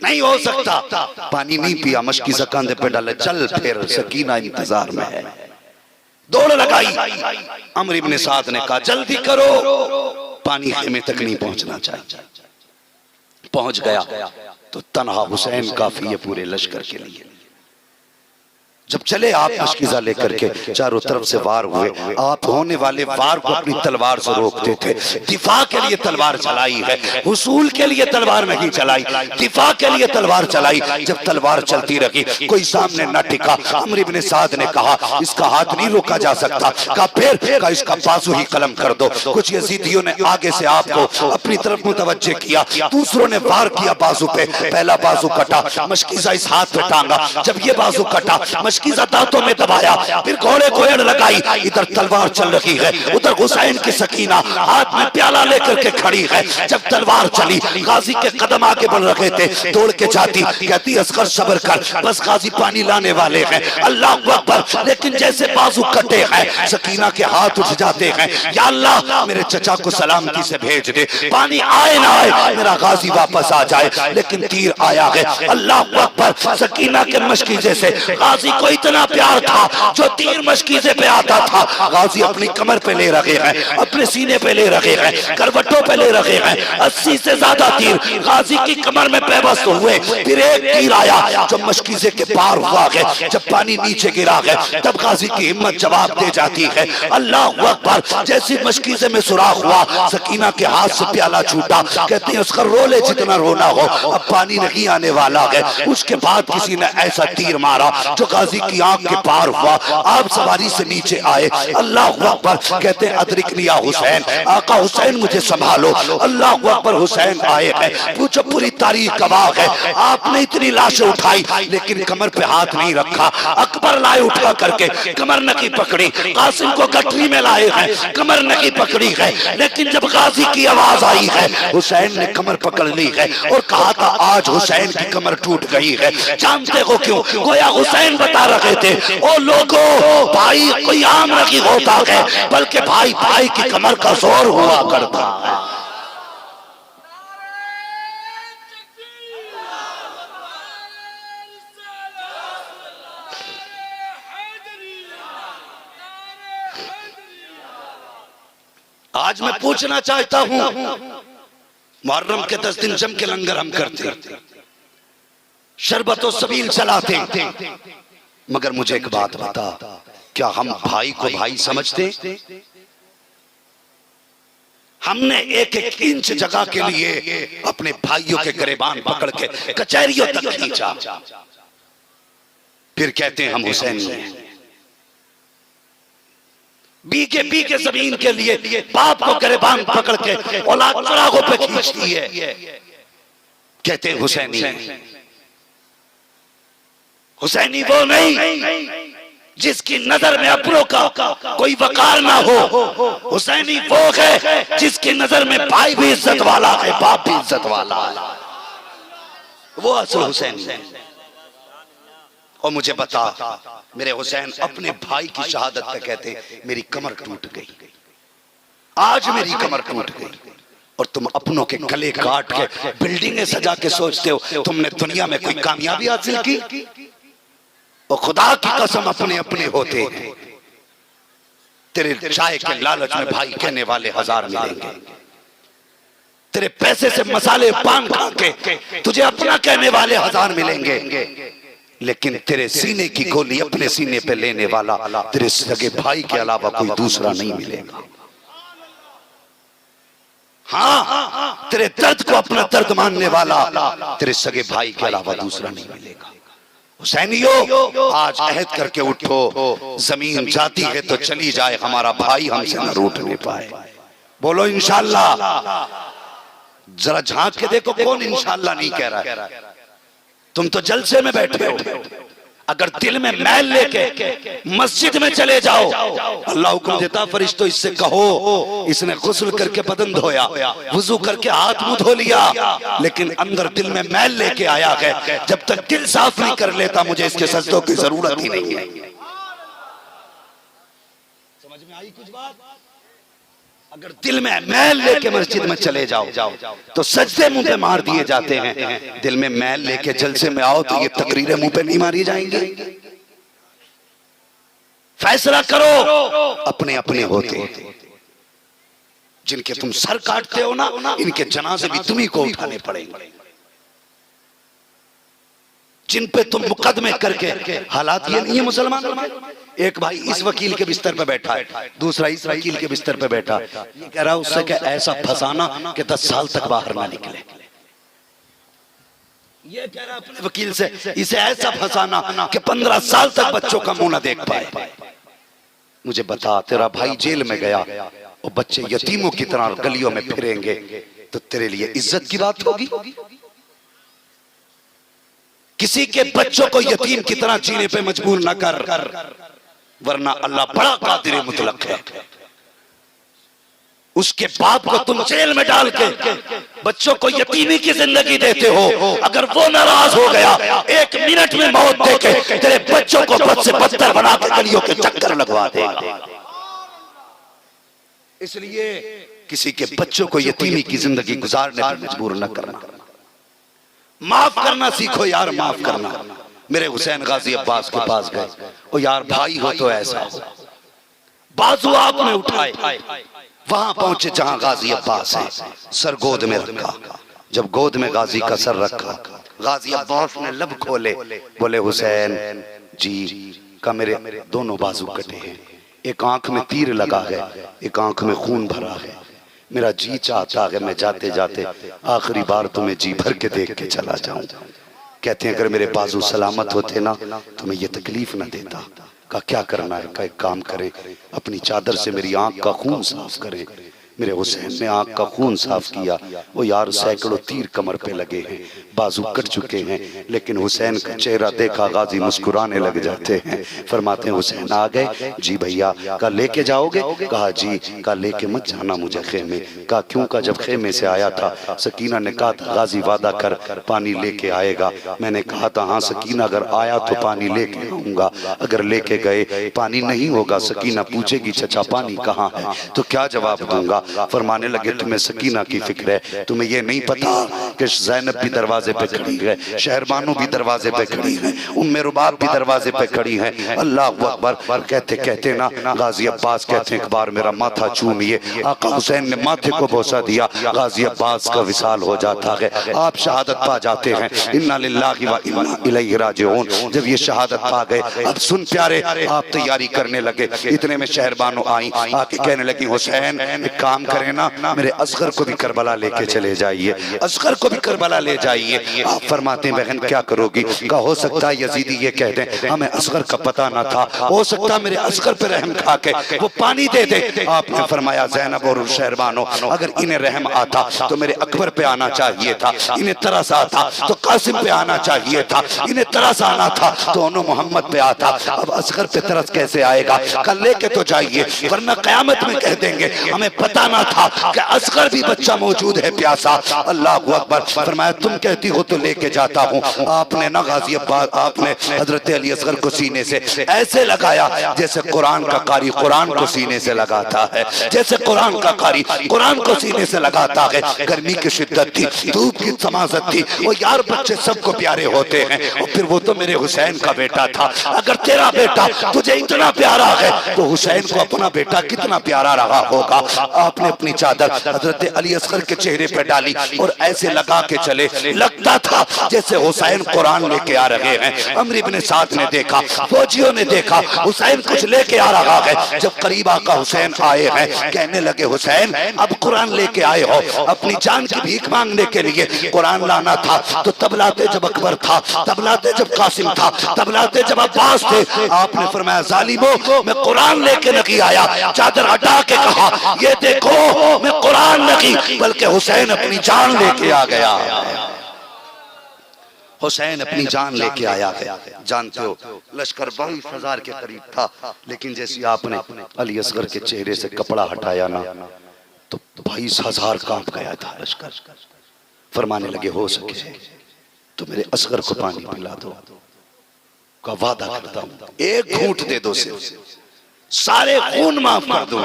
नहीं हो सकता। पानी नहीं पिया, मशकीज़ा कंधे पे डाले, चल फिर सकीना इंतजार में है। दौड़ लगाई। अमर इब्न साद ने कहा जल्दी करो, पानी खेमे तक नहीं पहुंचना चाहिए। पहुंच गया तो तन्हा हुसैन काफी है पूरे लश्कर के लिए। जब चले आप मशकीज़ा लेकर के, चारों तरफ से वार हुए। आप होने वाले वार को अपनी तलवार से रोकते थे। दिफा के लिए तलवार चलाई है, हुसूल के लिए तलवार नहीं चलाई, दिफा के लिए तलवार चलाई। जब तलवार चलती रही, कोई सामने न टिका। अमर इब्न साद ने कहा इसका हाथ नहीं रोका जा सकता। कहा फिर? कहा इसका बाजू ही कलम कर दो। कुछ यजीदियों ने आगे से आपको अपनी तरफ मुतवज्जे किया, दूसरों ने वार किया बाजू पे। पहला बाजू कटा, मशकीज़ा इस हाथ पे टांगा। जब ये बाजू कटा, मशकीज़ा दांतों में दबाया, फिर घोड़े को एड़ लगाई। इधर तलवार चल रही है, उधर हुसैन की सकीना हाथ में प्याला लेकर के खड़ी है। जब तलवार चली, गाजी के कदम आगे बढ़ रहे थे। दौड़ के जाती, कहती असगर सब्र कर, बस गाजी पानी लाने वाले हैं। अल्लाहू अकबर। लेकिन जैसे बाजू कटे हैं, सकीना के हाथ उठ जाते हैं। या अल्लाह मेरे चचा को सलामती से भेज दे, पानी आए ना आए मेरा गाजी वापस आ जाए। लेकिन तीर आया है। अल्लाहू अकबर। सकीना के मशकीज़े से गाजी को इतना प्यार था जो तीर मशकीज़े पे आता था। गाजी अपनी कमर पे ले रखे हैं, अपने सीने पे ले रखे हैं, करवटों पे ले रखे हैं। 80 से ज्यादा तीर गाजी की कमर में पेवस्त हुए। फिर एक तीर आया जो मशकीज़े के पार हुआ है। जब पानी नीचे गिरा है, तब गाजी की हिम्मत जवाब दे जाती है। अल्लाहू अकबर। जैसी मशकीज़े में सुराख हुआ, सकीना के हाथ से प्याला छूटा। कहते हैं उसका रोले जितना रोना हो, अब पानी नहीं आने वाला है। उसके बाद किसी ने ऐसा तीर मारा जो गाजी गाजी की आंख के पार हुआ, आप सवारी से नीचे आए, अल्लाह अकबर कहते हैं अदरिकनी या हुसैन, आका हुसैन मुझे संभालो, अल्लाह अकबर हुसैन आए हैं। पूछो पूरी तारीख गवाह है, आपने इतनी लाशें उठाई लेकिन कमर पे हाथ नहीं रखा। अकबर लाए उठा करके, कमर नकी पकड़ी, कासिम को गठरी में लाए हैं, कमर नकी पकड़ी है, लेकिन जब गाजी की आवाज आई है हुसैन ने कमर पकड़ ली है और कहा था आज हुसैन की कमर टूट गई है। जानते हो क्यों? गोया हुसैन बता रहे थे, ओ लोगों, भाई कोई आम नहीं होता है, बल्कि भाई भाई की कमर का जोर हुआ करता है। आज मैं पूछना चाहता हूं, मुहर्रम के 10 दिन जम के लंगर हम करते, शरबत और सबील चलाते, मगर मुझे एक बात बता, क्या हम भाई को भाई समझते? हमने एक एक इंच जगह के लिए अपने भाइयों के गिरेबान पकड़ के कचहरियों तक खींचा, फिर कहते हैं हम हुसैन हैं। बीके जमीन के लिए बाप को गिरेबान पकड़ के औलाद चरागों पे खींचती है, कहते हैं हुसैनी। हुसैनी वो नहीं जिसकी नजर में अपनों का कोई वकार ना हो, हुसैनी वो है जिसकी नजर में भाई भी इज्जत वाला है, बाप भी इज्जत वाला है, वो असल हुसैनी है। और मुझे बता, मेरे हुसैन अपने भाई की शहादत पे कहते मेरी कमर टूट गई, आज मेरी कमर टूट गई। और तुम अपनों के गले काट के बिल्डिंगें सजा के सोचते हो तुमने दुनिया में कोई कामयाबी हासिल की। और खुदा की कसम अपने अपने होते हैं, तेरे चाय के लालच में भाई कहने वाले 1000 मिलेंगे, तेरे पैसे से मसाले पान खा के तुझे अपना कहने वाले 1000 मिलेंगे, लेकिन तेरे सीने की गोली अपने सीने पे लेने वाला तेरे सगे भाई के अलावा कोई दूसरा नहीं मिलेगा। हाँ, तेरे दर्द को अपना दर्द मानने वाला तेरे सगे भाई के अलावा दूसरा नहीं मिलेगा। हुसैनियों, आज अहद करके उठो, जमीन जाती है तो चली जाए, हमारा भाई हमसे न रूठने पाए। बोलो इंशाअल्लाह। जरा झांक के देखो कौन इंशाअल्लाह नहीं कह रहा है। तुम तो जलसे में बैठे हो, अगर दिल में मैल लेके मस्जिद में चले जाओ, अल्लाह हुक्म देता फरिश्तों इससे कहो इसने गुस्ल करके बदन धोया, वुजू करके हाथ मुंह धो लिया, लेकिन अंदर दिल में मैल लेके आया है, जब तक दिल साफ नहीं कर लेता मुझे इसके सजदों की जरूरत ही नहीं है। समझ में आई कुछ बात? अगर दिल में मैल लेके मस्जिद में चले जाओ तो सजदे मुंह पे मार दिए जाते हैं, दिल में मैल लेके जलसे में आओ तो ये तकरीरें मुंह पे नहीं मारी जाएंगी। फैसला करो, अपने अपने होते, जिनके तुम सर काटते हो ना, इनके जनाजे भी तुम्ही को उठाने पड़ेंगे। जिन पे तुम मुकदमे करके, हालात ये नहीं है मुसलमानों में, एक भाई इस वकील के बिस्तर पे बैठा है, दूसरा इस वकील के बिस्तर पे बैठा, ये कह रहा है उससे क्या ऐसा फंसाना कि 10 साल तक बाहर ना निकले, ये कह रहा है अपने वकील से इसे ऐसा फंसाना कि 15 साल तक बच्चों का मुंह ना देख पाए। मुझे बता, तेरा भाई जेल में गया और बच्चे यतीमों की तरह गलियों में फिरेंगे तो तेरे लिए इज्जत की बात होगी? किसी के बच्चों को यतीम की तरह जीने पे मजबूर न कर, वरना अल्लाह बड़ा कादिर मुतलक है। उसके बाप को तुम जेल में डाल के बच्चों को यतीमी की जिंदगी देते हो, अगर वो नाराज हो गया 1 मिनट में मौत देके तेरे बच्चों को बद से बदतर बना के गलियों के चक्कर लगवा देगा। इसलिए किसी के बच्चों को यतीमी की जिंदगी गुजारने पर मजबूर न करना, माफ करना सीखो यार, माफ करना। मेरे हुसैन गाजी अब्बास के पास गए, ओ यार भाई हो तो ऐसा हो, बाजू आपने उठाए, वहां पहुंचे जहां गाजी अब्बास है, सर गोद में रखा। जब गोद में गाजी का सर रखा, गाजी अब्बास ने लब खोले, बोले हुसैन जी का मेरे दोनों बाजू कटे हैं, एक आंख में तीर लगा है, एक आंख में खून भरा है, मेरा जी चाहता है मैं जाते जाते आखिरी बार तुम्हें जी भर के देख के चला जाऊं। कहते हैं अगर मेरे बाजू सलामत होते ना तो मैं ये तकलीफ ना देता। कहा क्या करना है? का एक काम करे, अपनी चादर से मेरी आंख का खून साफ करे। मेरे हुसैन ने आंख का खून साफ किया। वो यार सैकड़ों तीर कमर पे लगे हैं, बाजू कट चुके हैं, लेकिन हुसैन का चेहरा देखा गाजी मुस्कुराने लग जाते हैं। फरमाते हैं हुसैन आ गए? जी भैया। कहा लेके जाओगे? कहा जी। कहा लेके मत जाना मुझे खेमे। कहा क्यों? का जब खेमे से आया था सकीना ने कहा था गाजी वादा कर पानी लेके आएगा। मैंने कहा था हाँ सकीना अगर आया तो पानी लेके आऊंगा, अगर लेके गए पानी नहीं होगा सकीना पूछेगी चचा पानी कहाँ है, तो क्या जवाब दूंगा? फरमाने लगे तुम्हें सकीना की फिक्र है, तुम्हें ये नहीं पता कि ज़ैनब भी दरवाजे पे खड़ी है, शहरबानो भी दरवाजे पे खड़ी है, उम्मे रुबाब भी दरवाजे पे खड़ी है। अल्लाह अकबर कहते कहते ना गाजी अब्बास कहते हैं एक बार मेरा माथा चूमिए। आका हुसैन ने माथे को बोसा दिया, गाजी अब्बास का विसाल हो जाता है, आप शहादत पा जाते हैं। इन्ना लिल्लाहि व इन्ना इलैहि राजिऊन। जब ये शहादत पा गए, अब सुन प्यारे आप तैयारी करने लगे। इतने में शहरबानो आई, आके कहने लगी हुसैन एक काम करें ना, मेरे असगर को भी करबला लेके चले जाइए, असगर को भी करबला ले जाइए। आप फरमाते हैं बहन क्या करोगी? का हो सकता है यजीदी ये कह दें हमें असगर का पता ना था, हो सकता मेरे असगर पे रहम खा के वो पानी दे दे। आपने फरमाया ज़ैनब और शहरबानो अगर इन्हें रहम आता तो मेरे अकबर पे आना चाहिए था, इन्हें तरस आता तो कासिम पे आना चाहिए था, इन्हें तरस आना था तो उन्होंने मोहम्मद पे आता। अब असगर पे तरस कैसे आएगा? कल लेके तो जाइए वरना कयामत में कह देंगे हमें पता ना था कि असगर भी बच्चा मौजूद है प्यासा। अल्लाह अकबर। फरमाया तुम कहती हो तो लेके जाता हूँ। आपने ना गाजी अब्बास आपने हजरत अली असगर को सीने से ऐसे लगाया जैसे कुरान का कारी कुरान को सीने से लगाता है, जैसे कुरान का कारी कुरान को सीने से लगाता है। गर्मी की शिद्दत थी, धूप की समाजत थी, वो यार बच्चे सबको प्यारे होते हैं और फिर वो तो मेरे हुसैन का बेटा था। अगर तेरा बेटा तुझे इतना प्यारा है तो हुसैन को अपना बेटा कितना प्यारा रहा होगा। आपने अपनी चादर हजरत अली असगर के चेहरे पे डाली और ऐसे लगा के चले, लगता था जैसे हुसैन कुरान लेके आ रहे हैं। अमर इब्ने साद ने देखा, फौजियों ने देखा हुसैन कुछ लेके आ रहा है। जब करीब आका हुसैन आए हैं कहने लगे हुसैन अब कुरान लेके आए हो, अपनी जान की भीख मांगने के लिए कुरान लाना था तो तब लाते जब अकबर था, तब लाते जब कासिम था, तब लाते जब अब्बास थे। आपने फरमाया जालिमो मैं कुरान लेके नहीं आया। चादर हटा के कहा ये देखो मैं कुरान नहीं बल्कि हुसैन अपनी जान लेके आ गया। हुसैन अपनी जान लेके आया है। जानते हो लश्कर 22,000 के करीब था, लेकिन जैसे आपने अली असगर के चेहरे से कपड़ा हटाया ना तो 22,000 कांप गया था लश्कर। फरमाने लगे हो सके तो मेरे असगर को पानी पिला दो। का वादा करता हूं एक घूंट दे दो, सिर्फ सारे खून माफ कर दो,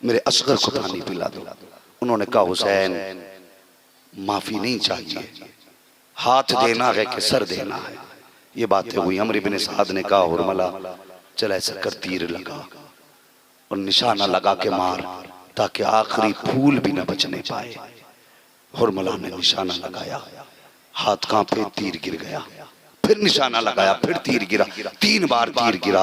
मेरे असगर को पानी पिला दो। उन्होंने कहा हुसैन माफी नहीं चाहिए, हाथ देना है कि सर देना है। ये बातें हुई। अमर इब्ने साद ने कहा हुरमला चल ऐसा कर तीर लगा और निशाना लगा के मार ताकि आखिरी फूल भी न बचने पाए। हुरमला ने निशाना लगाया, हाथ कांपे, तीर गिर गया, फिर निशाना लगाया, फिर तीर गिरा, 3 बार तीर गिरा।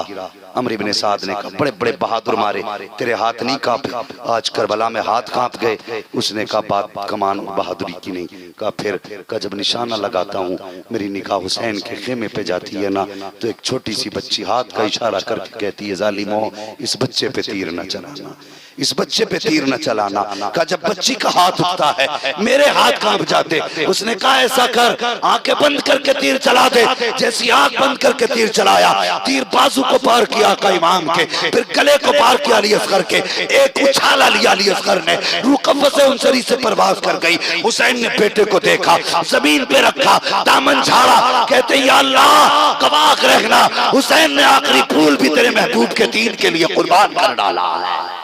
अमर इब्ने साद ने कहा बड़े बड़े बहादुर मारे, तेरे हाथ नहीं कांपे, आज करबला में हाथ कांप गए। उसने कहा बात कमान बहादुरी की नहीं। कहा फिर का जब निशाना लगाता हूँ मेरी निगाह हुसैन के खेमे पे जाती है ना तो एक छोटी सी बच्ची हाथ का इशारा करके कहती है जालिमो इस बच्चे पे तीर न चलाना, इस बच्चे पे तीर न चलाना। कहा जब बच्ची का हाथ उठता है मेरे हाथ कांप जाते। उसने कहा ऐसा कर आंखें बंद करके तीर चला दे। जैसी आंख बंद करके तीर चलाया, तीर बाजू को पार किया का इमाम के, फिर गले को पार किया अली असगर के, एक उछाला लिया अली असगर ने, रूह कफ़्फ़े उनसरी से परवाज कर गई। हुसैन ने बेटे को देखा, जमीन पे रखा, दामन झाड़ा, कहते या अल्लाह गवाह रहना हुसैन ने आखिरी फूल भी तेरे महबूब के दीन के लिए कुर्बान कर डाला है।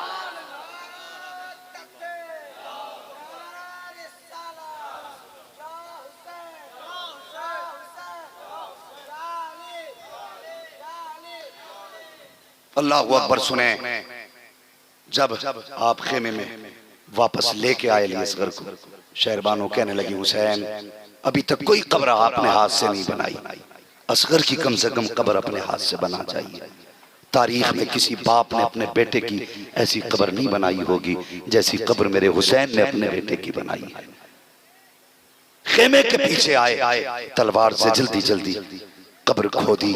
अल्लाह अकबर। सुने जब आप खेमे में वापस लेके आए अली असगर को, शहरबानो कहने लगी हुसैन अभी तक कोई कब्र आपने हाथ से नहीं बनाई, असगर की कम से कम कब्र अपने हाथ से बना चाहिए। तारीख में किसी बाप ने अपने बेटे की ऐसी कब्र नहीं बनाई होगी जैसी कब्र मेरे हुसैन ने अपने बेटे की बनाई है। खेमे के पीछे आए, तलवार से जल्दी जल्दी कब्र खोदी।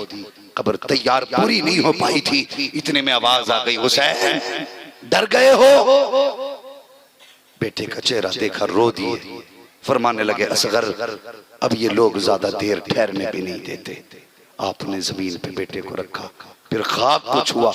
कब्र तैयार पूरी नहीं हो पाई थी, इतने में आवाज आ गई, हुसैन डर गए हो? बेटे का चेहरा देखा, रो दिए। फरमाने लगे, असगर अब ये लोग ज्यादा देर ठहरने भी नहीं देते। आपने जमीन पे बेटे को रखा, फिर खाक को छुआ,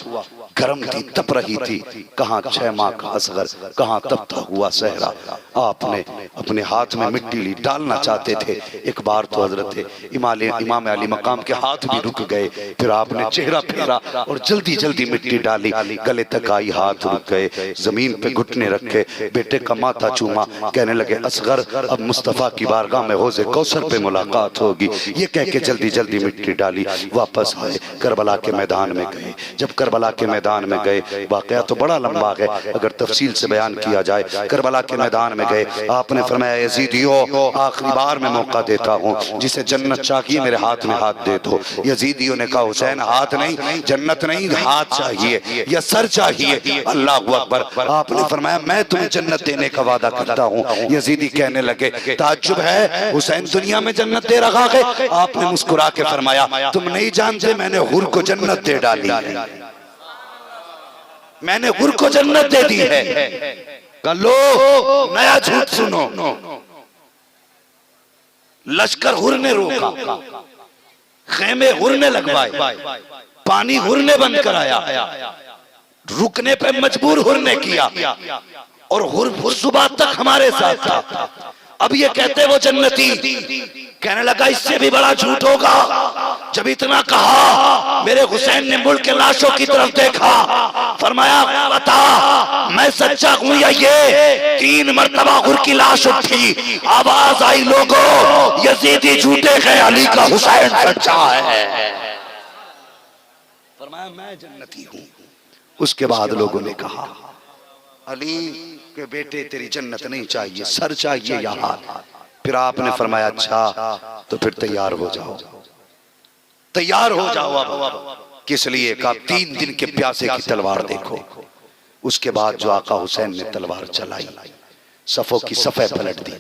गर्म थी, तप रही थी। कहाँ 6 माह का असगर, कहाँ तपता हुआ सहरा। आपने अपने हाथ में मिट्टी ली, डालना चाहते थे। एक बार तो हजरत इमाम अली मकाम के हाथ भी रुक गए। फिर आपने चेहरा फेरा और जल्दी जल्दी मिट्टी डाली, गले तक आई, हाथ रुक गए। जमीन पे घुटने रखे, बेटे का माथा चूमा, कहने लगे, असगर अब मुस्तफा की बारगाह में हौज़े कौसर पे मुलाकात होगी। ये कह के जल्दी जल्दी मिट्टी डाली, वापस आए, करबला के मैदान में गए। जब करबला के मैदान में गए, वाकया तो बड़ा लंबा है, अगर तफसील से बयान किया जाए। करबला के मैदान में गए, आपने फरमाया, यजीदियों आखिरी बार में मौका देता हूँ, जिसे जन्नत चाहिए मेरे हाथ में हाथ दे दो। यजीदियों ने कहा, हुसैन हाथ नहीं, जन्नत नहीं, हाथ चाहिए या सर चाहिए। अल्लाह अकबर। आपने फरमाया, मैं तुम्हें जन्नत देने का वादा करता हूँ। यजीदी कहने लगे, ताज्जुब है, हुसैन दुनिया में जन्नत दे रहा है। आपने मुस्कुरा के फरमाया, तुम नहीं जानते मैंने हुर को जन्नत दे डाली है, मैंने हुर को जन्नत दे दी है। लो नया झूठ सुनो, लश्कर हुर ने रोका, खेमे हुर ने लगवाए, पानी हुर ने बंद कराया, रुकने पे मजबूर हुर ने किया, और हुर सुबह तक हमारे साथ था। अब ये कहते वो जन्नती, कहने लगा इससे भी बड़ा झूठ होगा। जब इतना कहा, मेरे हुसैन ने मुड़ के लाशों की तरफ देखा, फरमाया, बता मैं सच्चा हूं या ये? 3 मरतबा हुर की लाश उठी, आवाज आई, लोगों यजीदी झूठे हैं, अली का हुसैन सच्चा है। फरमाया, मैं जन्नती हूं। उसके बाद लोगों ने कहा, अली के बेटे तेरी जन्नत नहीं चाहिए, सर चाहिए या हाथ। फिर आपने फरमाया, अच्छा तो फिर तैयार हो जाओ, तैयार हो जाओ। अब किस लिए? का 3 दिन के प्यासे की तलवार देखो। उसके बाद जो आका हुसैन ने तलवार चलाई, सफों की सफे पलट दी,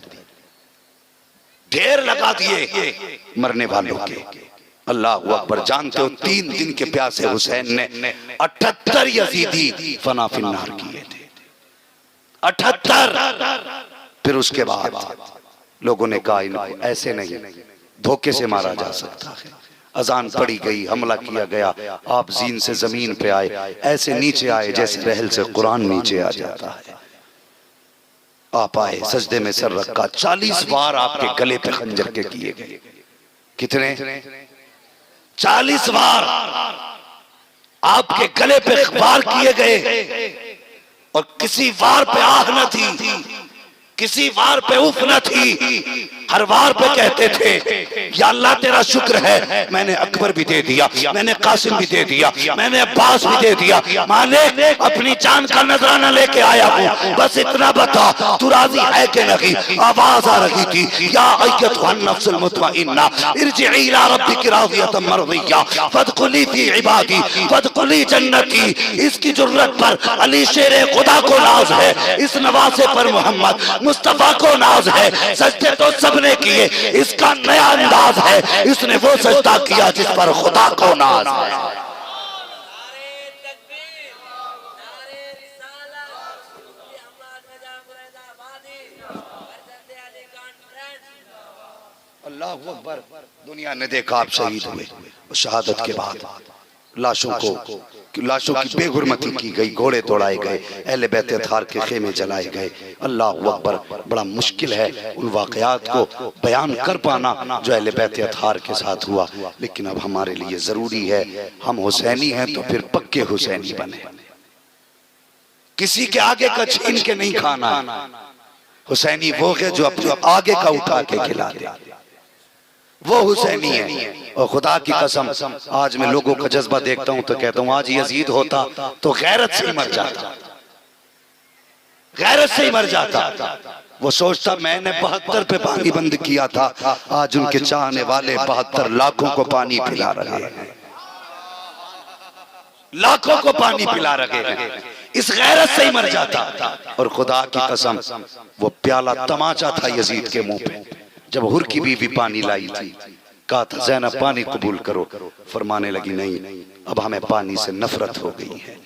ढेर लगा दिए मरने वालों के। अल्लाह अकबर। जानते हो 3 दिन के प्यासे हुसैन ने 78 यजीदी फना फिन्नार किए थे, 78। फिर उसके बाद लोगों ने कहा, इनको ऐसे नहीं, धोखे से मारा जा सकता है। अजान पड़ी गई, हमला किया गया, आप जीन से जमीन पे आए, ऐसे नीचे आए जैसे रहल से कुरान नीचे आ जाता है। आप आए, सजदे में सर रखा, 40 बार आपके गले पे खंजर के किए गए। कितने? 40 बार आपके गले पे वार किए गए, और किसी वार पे आह न थी, किसी वार पे उफ न थी। हर वार पे कहते थे, या अल्लाह तेरा शुक्र है, मैंने अकबर भी दे दिया, मैंने कासिम भी दे दिया, मैंने अब्बास भी दे दिया, मालिक अपनी जान का नजराना लेके आया हूँ, बस इतना बता तू राजी है कि नहीं। आवाज आ रही थी, या अय्यतुहन नफ्सुल मुतमइन्ना इरजिई इला रब्बिकी राज़ियतन मर्ज़िय्या फदखुली फी इबादी फदखुली जन्नती। इसकी जुर्रत पर अली शेरे खुदा को नाज है, इस नवासे पर मोहम्मद मुस्तफा को नाज है। सजदे तो सबने किए, इसका नया अंदाज है, इसने वो सजदा किया जिस पर खुदा को नाज है। अल्लाह अकबर। दुनिया ने देखा आप शहीद हुए, शहादत के बाद लाशों की बेगुरमती की गई, घोड़े तोड़ाए गए, अहले बैत अतहार के खेमे जलाए गए। अल्लाह अकबर। बड़ा मुश्किल है उन वाकयात को बयान कर पाना जो अहले बैत अतहार के साथ हुआ, लेकिन अब हमारे लिए जरूरी है, हम हुसैनी हैं तो फिर पक्के हुसैनी बने, किसी के आगे का छीन के नहीं खाना। हुसैनी वो है जो अपने आगे का उठा के खिला दे, वो हुसैनी है। और खुदा की कसम, आज मैं लोगों का जज्बा देखता हूं तो कहता हूं, आज यजीद होता तो गैरत से ही मर जाता, गैरत से ही मर जाता। वो सोचता मैंने 72 पे पानी बंद किया था, आज उनके चाहने वाले 72 लाखों को पानी पिला रहे हैं, लाखों को पानी पिला रहे हैं, इस गैरत से ही मर जाता। और खुदा की कसम, वो प्याला तमाचा था यजीद के मुंह पे, जब हुर की बीवी पानी लाई थी, कहा था ज़ैनब पानी कबूल करो, फरमाने लगी नहीं, अब हमें पानी से नफरत हो गई है,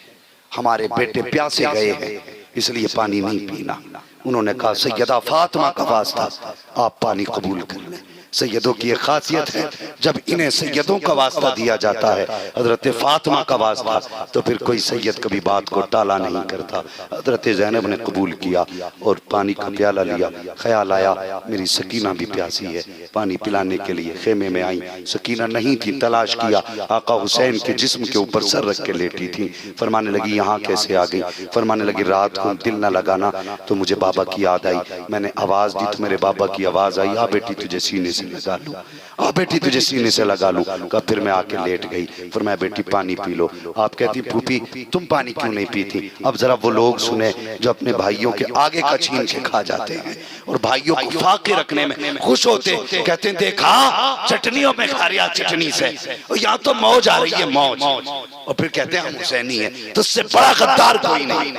हमारे बेटे प्यासे गए हैं, इसलिए पानी नहीं पीना। उन्होंने कहा सैयदा फातिमा का वास्ता आप पानी कबूल कर लें। सैयदों की एक खासियत है, जब इन्हें सैयदों का वास्ता दिया जाता है, हजरत फातिमा का वास्ता, तो फिर कोई सैयद कभी बात को टाला नहीं करता। हजरत ज़ैनब ने कबूल किया और पानी का प्याला लिया। ख्याल आया मेरी सकीना भी प्यासी है, पानी पिलाने के लिए खेमे में आई। सकीना नहीं थी, तलाश किया, आका हुसैन के जिस्म के ऊपर सर रख के लेटी थी। फरमाने लगी यहाँ कैसे आ गई? फरमाने लगी रात को दिल न लगाना तो मुझे बाबा की याद आई, मैंने आवाज दी तो मेरे बाबा की आवाज आई, आ बेटी तुझे सीने से लगा लूं, आ बेटी तुझे सीने से लगा लूं। कहा फिर मैं आके लेट गई। फिर मैं बेटी पानी पी लो। आप कहती फूफी तुम पानी क्यों नहीं पीती? अब जरा वो लोग सुने जो अपने भाइयों के आगे का छीन के खा जाते हैं और भाइयों को फाके रखने में खुश होते, कहते हैं देखा चटनियों में खा रहा चटनी से, और यहाँ तो मौज आ रही है मौज। और फिर कहते हैं हम हुसैनी है। तो उससे बड़ा गद्दार कोई नहीं,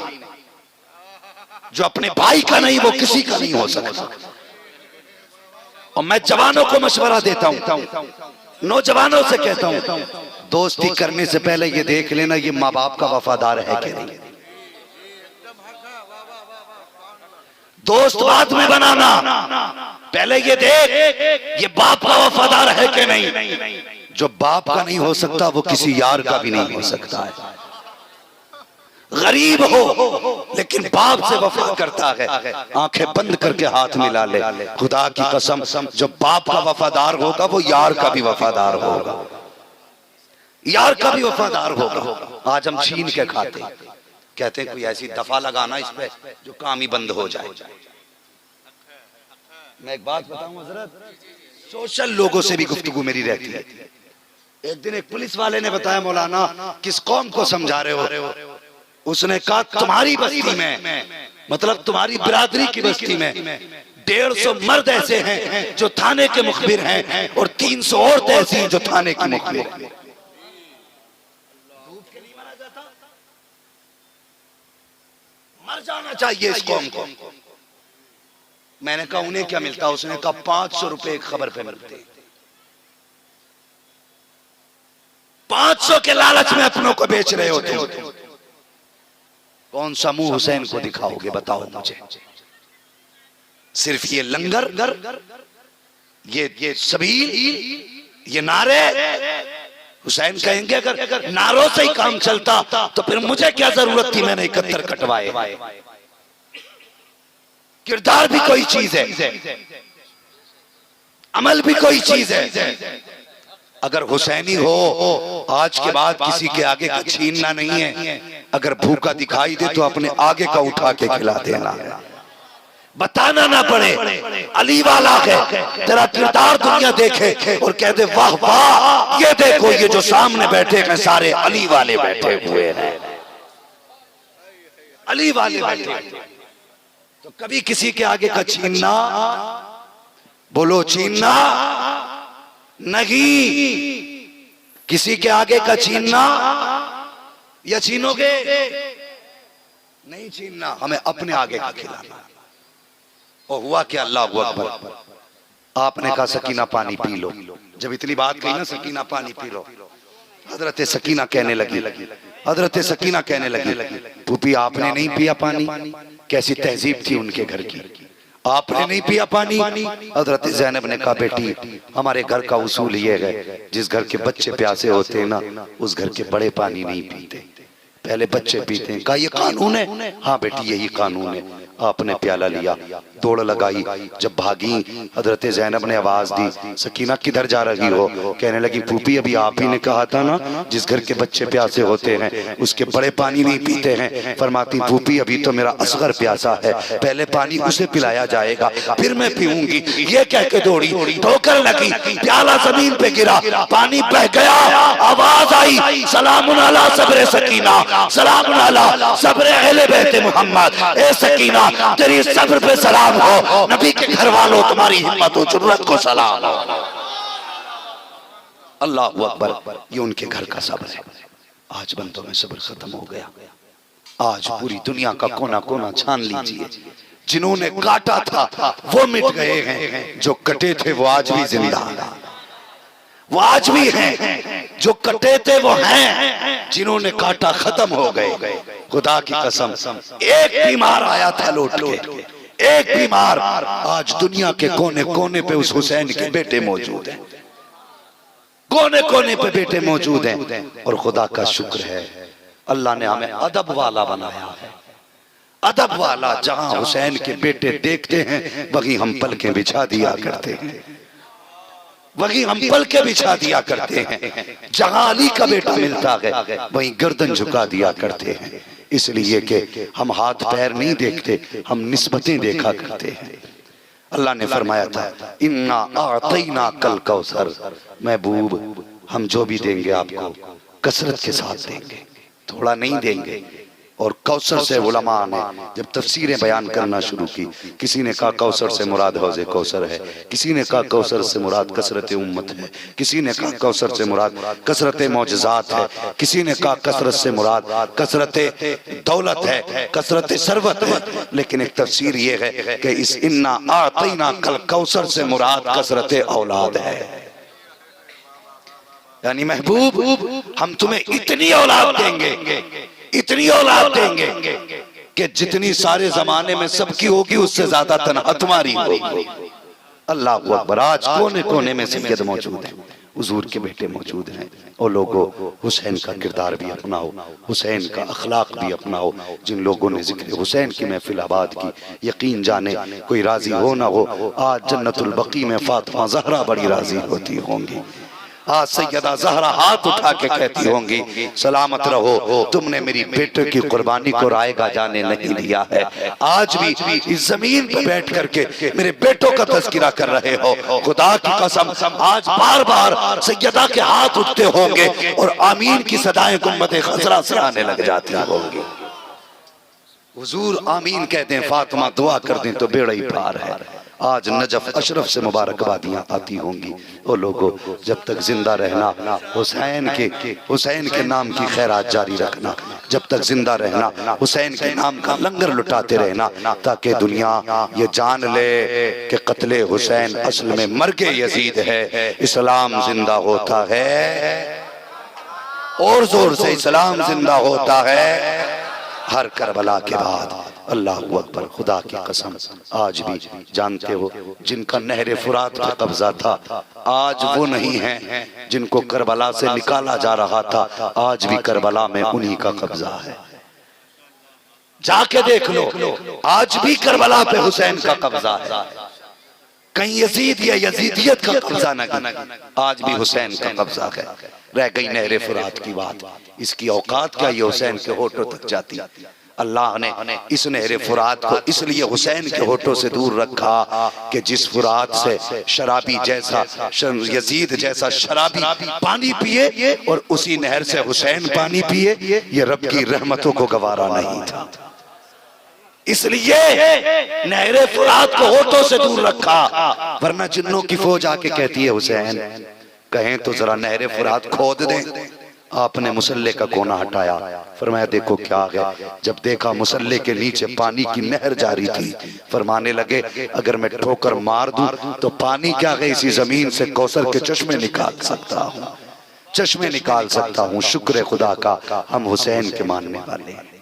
जो अपने भाई का नहीं वो किसी का नहीं हो सकता। और मैं जवानों को मशवरा देता हूं, नौजवानों से कहता हूं, दोस्ती करने से पहले ये देख लेना ये माँ बाप का वफादार है कि नहीं। दोस्त बाद में बनाना, पहले ये देख ये बाप का वफादार है कि नहीं। जो बाप का नहीं हो सकता वो किसी यार का भी नहीं हो सकता है। गरीब हो लेकिन बाप से वफा करता है, आंखें बंद करके हाथ मिला ले। खुदा की कसम जो बाप का वफादार होगा वो यार का भी वफादार होगा, यार का भी वफादार होगा। आज हम छीन के खाते, कहते हैं कोई ऐसी दफा लगाना इस पे जो काम ही बंद हो जाए। मैं एक बात बताऊं हजरत, सोशल लोगों से भी गुफ्तगू मेरी रहती है। एक दिन एक पुलिस वाले ने बताया मौलाना किस कौम को समझा रहे हो? उसने कहा तुम्हारी बस्ती में, मतलब तुम्हारी बिरादरी की बस्ती में 150 मर्द ऐसे हैं जो थाने के मुखबिर हैं और 300 औरतें ऐसी हैं जो थाने की मुखबिर हैं। मर जाना चाहिए इस कौम को। मैंने कहा उन्हें क्या मिलता? उसने कहा 500 रुपए एक खबर पे मिलते। 500 के लालच में अपनों को बेच रहे होते। कौन सा मुंह हुसैन को दिखाओगे बताओ मुझे? सिर्फ ये लंगर, ये सबील, ये नारे। हुसैन कहेंगे अगर नारों से ही काम चलता तो फिर मुझे क्या जरूरत थी मैंने 71 कटवाए। किरदार भी कोई चीज है, अमल भी कोई चीज है। अगर हुसैनी हो आज के बाद किसी के आगे का छीनना नहीं है। अगर भूखा दिखाई दे तो अपने आगे का उठा के खिला देना, बताना ना पड़े अली वाला है। तेरा किरदार दुनिया देखे और कह दे वाह वाह ये देखो ये जो सामने बैठे हैं सारे अली वाले बैठे हुए हैं, अली वाले बैठे। तो कभी किसी के आगे का छीनना, बोलो छीनना नहीं, किसी के आगे का छीनना या छीनोगे नहीं छीनना, हमें अपने आगे का खिलाना। और हुआ क्या? अल्लाह अकबर। आपने कहा सकीना पानी पी लो। जब इतनी बात कही ना सकीना पानी पी लो, हजरत सकीना कहने लगी, हजरत सकीना कहने लगी फूफी आपने नहीं पिया पानी? कैसी तहजीब थी उनके घर की, आपने नहीं पिया पानी? हजरत ज़ैनब ने कहा बेटी हमारे घर का उसूल ये है जिस घर के बच्चे प्यासे होते हैं ना उस घर के बड़े पानी नहीं पीते, पहले बच्चे पीते हैं। कहा ये कानून है? हाँ बेटी यही कानून है। आपने प्याला लिया, दौड़ लगाई, जब भागी हजरत ज़ैनब ने आवाज दी सकीना किधर जा रही हो? कहने लगी फूफी अभी आप ही ने कहा था ना जिस घर के बच्चे प्यासे होते हैं उसके बड़े पानी नहीं पीते हैं। फरमाती फूफी अभी तो मेरा असगर प्यासा है, पहले पानी उसे पिलाया जाएगा फिर मैं पीऊंगी। ये कह के दौड़ी, ठोकर लगी, प्याला जमीन पे गिरा, पानी बह गया, आवाज आई सलामुन अला सब्र सकीना, सलामुन अला सब्र अहले बैत मोहम्मद। ए सकीना तेरी सब्र पे सलाम हो, नबी के घर वालों तुम्हारी हिम्मत और जुर्रत को सलाम हो। अल्लाह अकबर। ये उनके घर का सब्र है। आज बंदों में सब्र खत्म हो गया। आज पूरी दुनिया का कोना कोना छान लीजिए, जिन्होंने काटा था वो मिट गए हैं, जो कटे थे वो आज भी जिंदा हैं, वो आज भी हैं। जो कटे थे वो हैं, जिन्होंने काटा खत्म हो गए। खुदा की कसम, एक बीमार आया था लौट के, एक बीमार। आज दुनिया के कोने कोने पे उस हुसैन के बेटे मौजूद हैं, कोने कोने पे बेटे मौजूद हैं। और खुदा का शुक्र है, अल्लाह ने हमें अदब वाला बनाया है, अदब वाला। जहां हुसैन के बेटे देखते हैं वहीं हम पलकें बिछा दिया करते हैं, वहीं हम पलकें बिछा दिया करते हैं। जहां अली का बेटा मिलता है वहीं गर्दन झुका दिया करते हैं, इसलिए कि हम हाथ पैर नहीं देखते, हम निस्बतें देखा करते हैं। अल्लाह ने फरमाया था, इन्ना आतैना कल कौसर, महबूब हम जो भी देंगे आपको कसरत के साथ देंगे, थोड़ा नहीं देंगे। और कौसर से उलमा ने जब तफसीरें बयान करना शुरू की, किसी ने कहा कौसर से मुराद हौज़े कौसर है, किसी ने कहा कौसर से मुराद कसरत उम्मत है, किसी ने कहा कौसर से मुराद कसरत मौजज़ात है, किसी ने कहा कसरत से मुराद कसरत दौलत है, कसरत सरवत है। लेकिन एक तफसीर ये है कि इस इन्ना आतैना कल कौसर से मुराद कसरत औलाद है, यानी महबूब हम तुम्हें इतनी औलाद देंगे, इतनी औलाद देंगे कि जितनी सारे जमाने में सबकी होगी उससे ज्यादा तनहा तुम्हारी होगी। अल्लाह अकबर। आज कोने कोने में सैयद मौजूद है, हुजूर के बेटे मौजूद हैं। और लोगों, हुसैन का किरदार भी अपनाओ, हुसैन का अखलाक भी अपनाओ। जिन लोगों ने जिक्र हुसैन की महफिल आबाद की, यकीन जाने कोई राजी हो ना हो, आज जन्नतुल बकी में फातिमा ज़हरा बड़ी राजी होती होंगी। आज सैयदा ज़हरा हाथ उठा के कहती होंगी, सलामत रहो, तुमने मेरी बेटे की कुर्बानी को रायगा जाने नहीं दिया है। आज भी इस जमीन पर बैठ करके मेरे बेटों का तज़किरा कर रहे हो। खुदा की कसम, आज बार बार सैयदा के हाथ उठते होंगे और आमीन की सदाएं गुम्बद खसरा से आने लग जाती होंगी। हुजूर आमीन कहते हैं, फातिमा दुआ कर दें तो बेड़ा ही पार है। आज नजफ अशरफ से मुबारकबादियाँ आती होंगी। वो लोगों, जब तक जिंदा रहना, हुसैन के नाम की खैरात जारी रखना, जब तक जिंदा रहना हुसैन के नाम का लंगर लुटाते रहना, ताकि दुनिया ये जान ले कि कत्ले हुसैन असल में मर्गे यजीद है। इस्लाम जिंदा होता है, और जोर से इस्लाम जिंदा होता है हर करबला के बाद। अल्लाह अकबर। खुदा की कसम, आज भी जानते हो जिनका नहरे फुरात पे कब्जा था, आज वो नहीं है। जिनको करबला से निकाला जा रहा था, आज भी करबला में उन्हीं का कब्जा है। जाके देख लो, आज भी करबला पे हुसैन का कब्जा है। कहीं यजीद या यजीदियत का कब्जा नहीं, आज भी हुसैन का कब्जा है। रह गई नहरे फुरात की बात, इसकी औकात क्या, ये हुसैन के होठों तक जाती। अल्लाह ने इस नहरे फुरात को इसलिए हुसैन के होठों से दूर रखा कि जिस फुरात से शराबी जैसा, यजीद जैसा शराबी पानी पिए और उसी नहर से हुसैन पानी पिए, ये रब की रहमतों को गवारा नहीं था। इसलिए नहरे फुरात को होठों से दूर रखा, वरना जिन्नों की फौज आके कहती है हुसैन कहें तो जरा नहरे फुरात खोद दें। आपने मुसल्ले का कोना हटाया, फरमाया देखो क्या है। जब देखा मुसल्ले के नीचे पानी की नहर जारी थी, फरमाने लगे अगर मैं ठोकर मार दूं तो पानी क्या है, इसी जमीन से कौसर के चश्मे निकाल सकता हूँ, चश्मे निकाल सकता हूँ। शुक्र खुदा का हम हुसैन के मानने वाले हैं।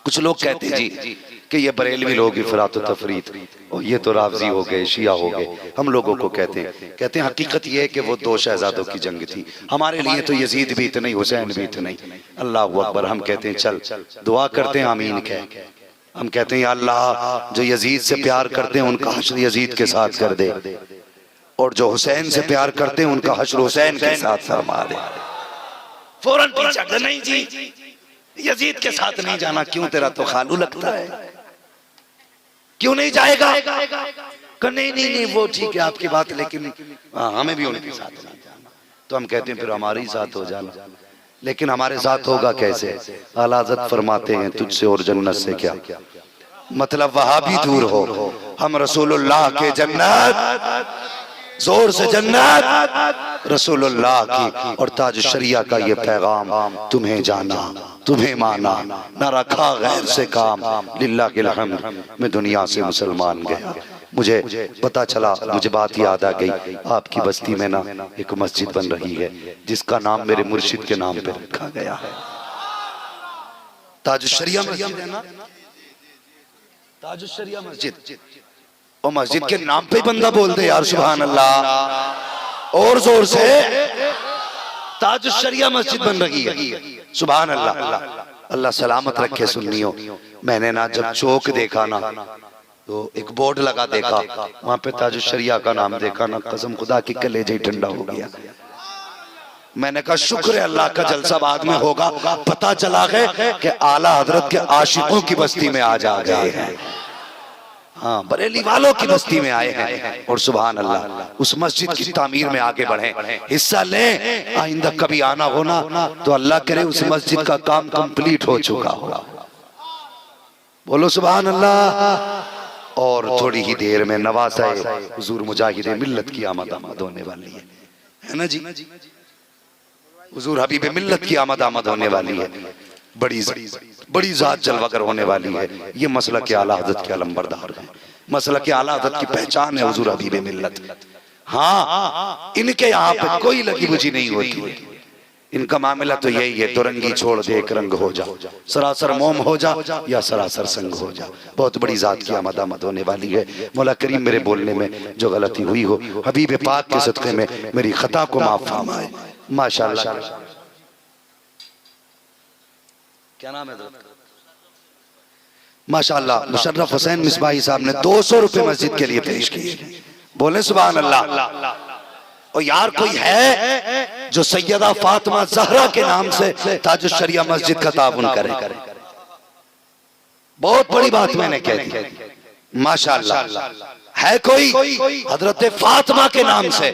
कुछ लोग कहते हैं जी कि ये बरेलवी लोग इफरात तफरीत, और ये तो रावजी हो गए, शिया हो गए। हम लोगों को कहते हैं हकीकत ये है कि वो दो शहजादों की जंग थी। हमारे लिए तो यजीद भी इतने, हुसैन भी इतने। अल्लाह अकबर। हम कहते हैं चल दुआ करते हैं, आमीन कह। हम कहते हैं या अल्लाह जो यजीद से प्यार करते हैं उनका हश्र यजीद के साथ कर दे, और जो हुसैन से प्यार करते हैं उनका हश्र हुसैन के साथ फरमा दे। फौरन पीछे नहीं जी, यजीद के साथ नहीं जाना। क्यों, तेरा तो खालू लगता है, क्यों नहीं जाएगा? नहीं नहीं नहीं वो ठीक है आपकी बात, लेकिन हमें भी उनके साथ नहीं जाना। तो हम कहते हैं फिर हमारे ही साथ हो जाना। लेकिन हमारे साथ होगा कैसे? आला हज़रत फरमाते हैं तुझसे और जन्नत से क्या मतलब, वहां भी दूर हो, हम रसूलुल्लाह के जन्नत जोर से जन्नत रसूलुल्लाह की और ताज शरिया का ये पैगाम तुम्हें जाना तुम्हें माना न रखा गैर से काम लिल्लाह के हम्द मैं दुनिया से मुसलमान गया। मुझे पता चला, मुझे बात याद आ गई, आपकी बस्ती में ना एक मस्जिद बन रही है जिसका नाम मेरे मुर्शिद के नाम पे रखा गया है। ताज शरिया मस्जिद है ना, ताज शरिया मस्जिद। और मस्जिद के नाम पे ही बंदा बोल दे यार सुभान अल्लाह और जोर से। ताज शरिया मस्जिद बन रही है, सुभान अल्लाह। अल्लाह सलामत रखे सुन्नियों। मैंने ना जब चौक देखा ना तो एक बोर्ड लगा देखा, वहां पे ताज शरिया का नाम देखा ना, कसम खुदा की कलेजा ही ठंडा हो गया। मैंने कहा शुक्र है अल्लाह का जलसा बाद में होगा, पता चला है कि आला हजरत के आशिकों की बस्ती में आज आ गए हैं, हाँ बरेली वालों की बस्ती में आए हैं। और सुभान अल्लाह उस मस्जिद की तामीर में आगे बढ़े, हिस्सा लें। आइंदा कभी आना होना तो अल्लाह करे उस मस्जिद का काम कंप्लीट हो चुका होगा। बोलो सुभान अल्लाह। और थोड़ी ही देर में नवासा हुजूर मुजाहिद मिल्लत की आमद होने वाली है ना जी। हुजूर हबीब मिल्लत की आमद होने वाली है। बड़ी जात जलवागर होने वाली है। ये मसला के आला हज़रत के अलंबरदार है, मसला के आला हज़रत की पहचान है हुजूर हबीब मिल्लत। हाँ इनके यहाँ पे कोई लगी बुझी नहीं होती। इनका मामला तो यही है, दुरंगी छोड़ दे एक रंग हो जा, सरासर मोम हो जा या सरासर संग हो जा। बहुत बड़ी जात की आमद होने वाली है। मौला करीम मेरे बोलने में जो गलती हुई हो हबीब पाक के सदक़े में मेरी खता को माफ फरमाए। माशाअल्लाह। क्या नाम है माशाअल्लाह। मुशर्रफ हुसैन मिसबाही साहब ने 200 रुपए मस्जिद के लिए पेश किए। बोले सुभान अल्लाह। और यार कोई है जो सैयदा फातिमा ज़हरा के नाम से ताज शरिया मस्जिद का ताबुन करे? बहुत बड़ी बात मैंने कह दी। माशाअल्लाह है कोई हजरत फातिमा के नाम से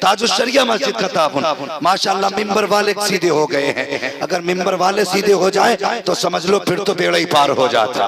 ताज शरिया मस्जिद का ताबुन। माशाअल्लाह मिंबर वाले सीधे हो गए हैं। अगर मिंबर वाले सीधे हो जाए तो समझ लो फिर तो बेड़ा ही पार हो जाता।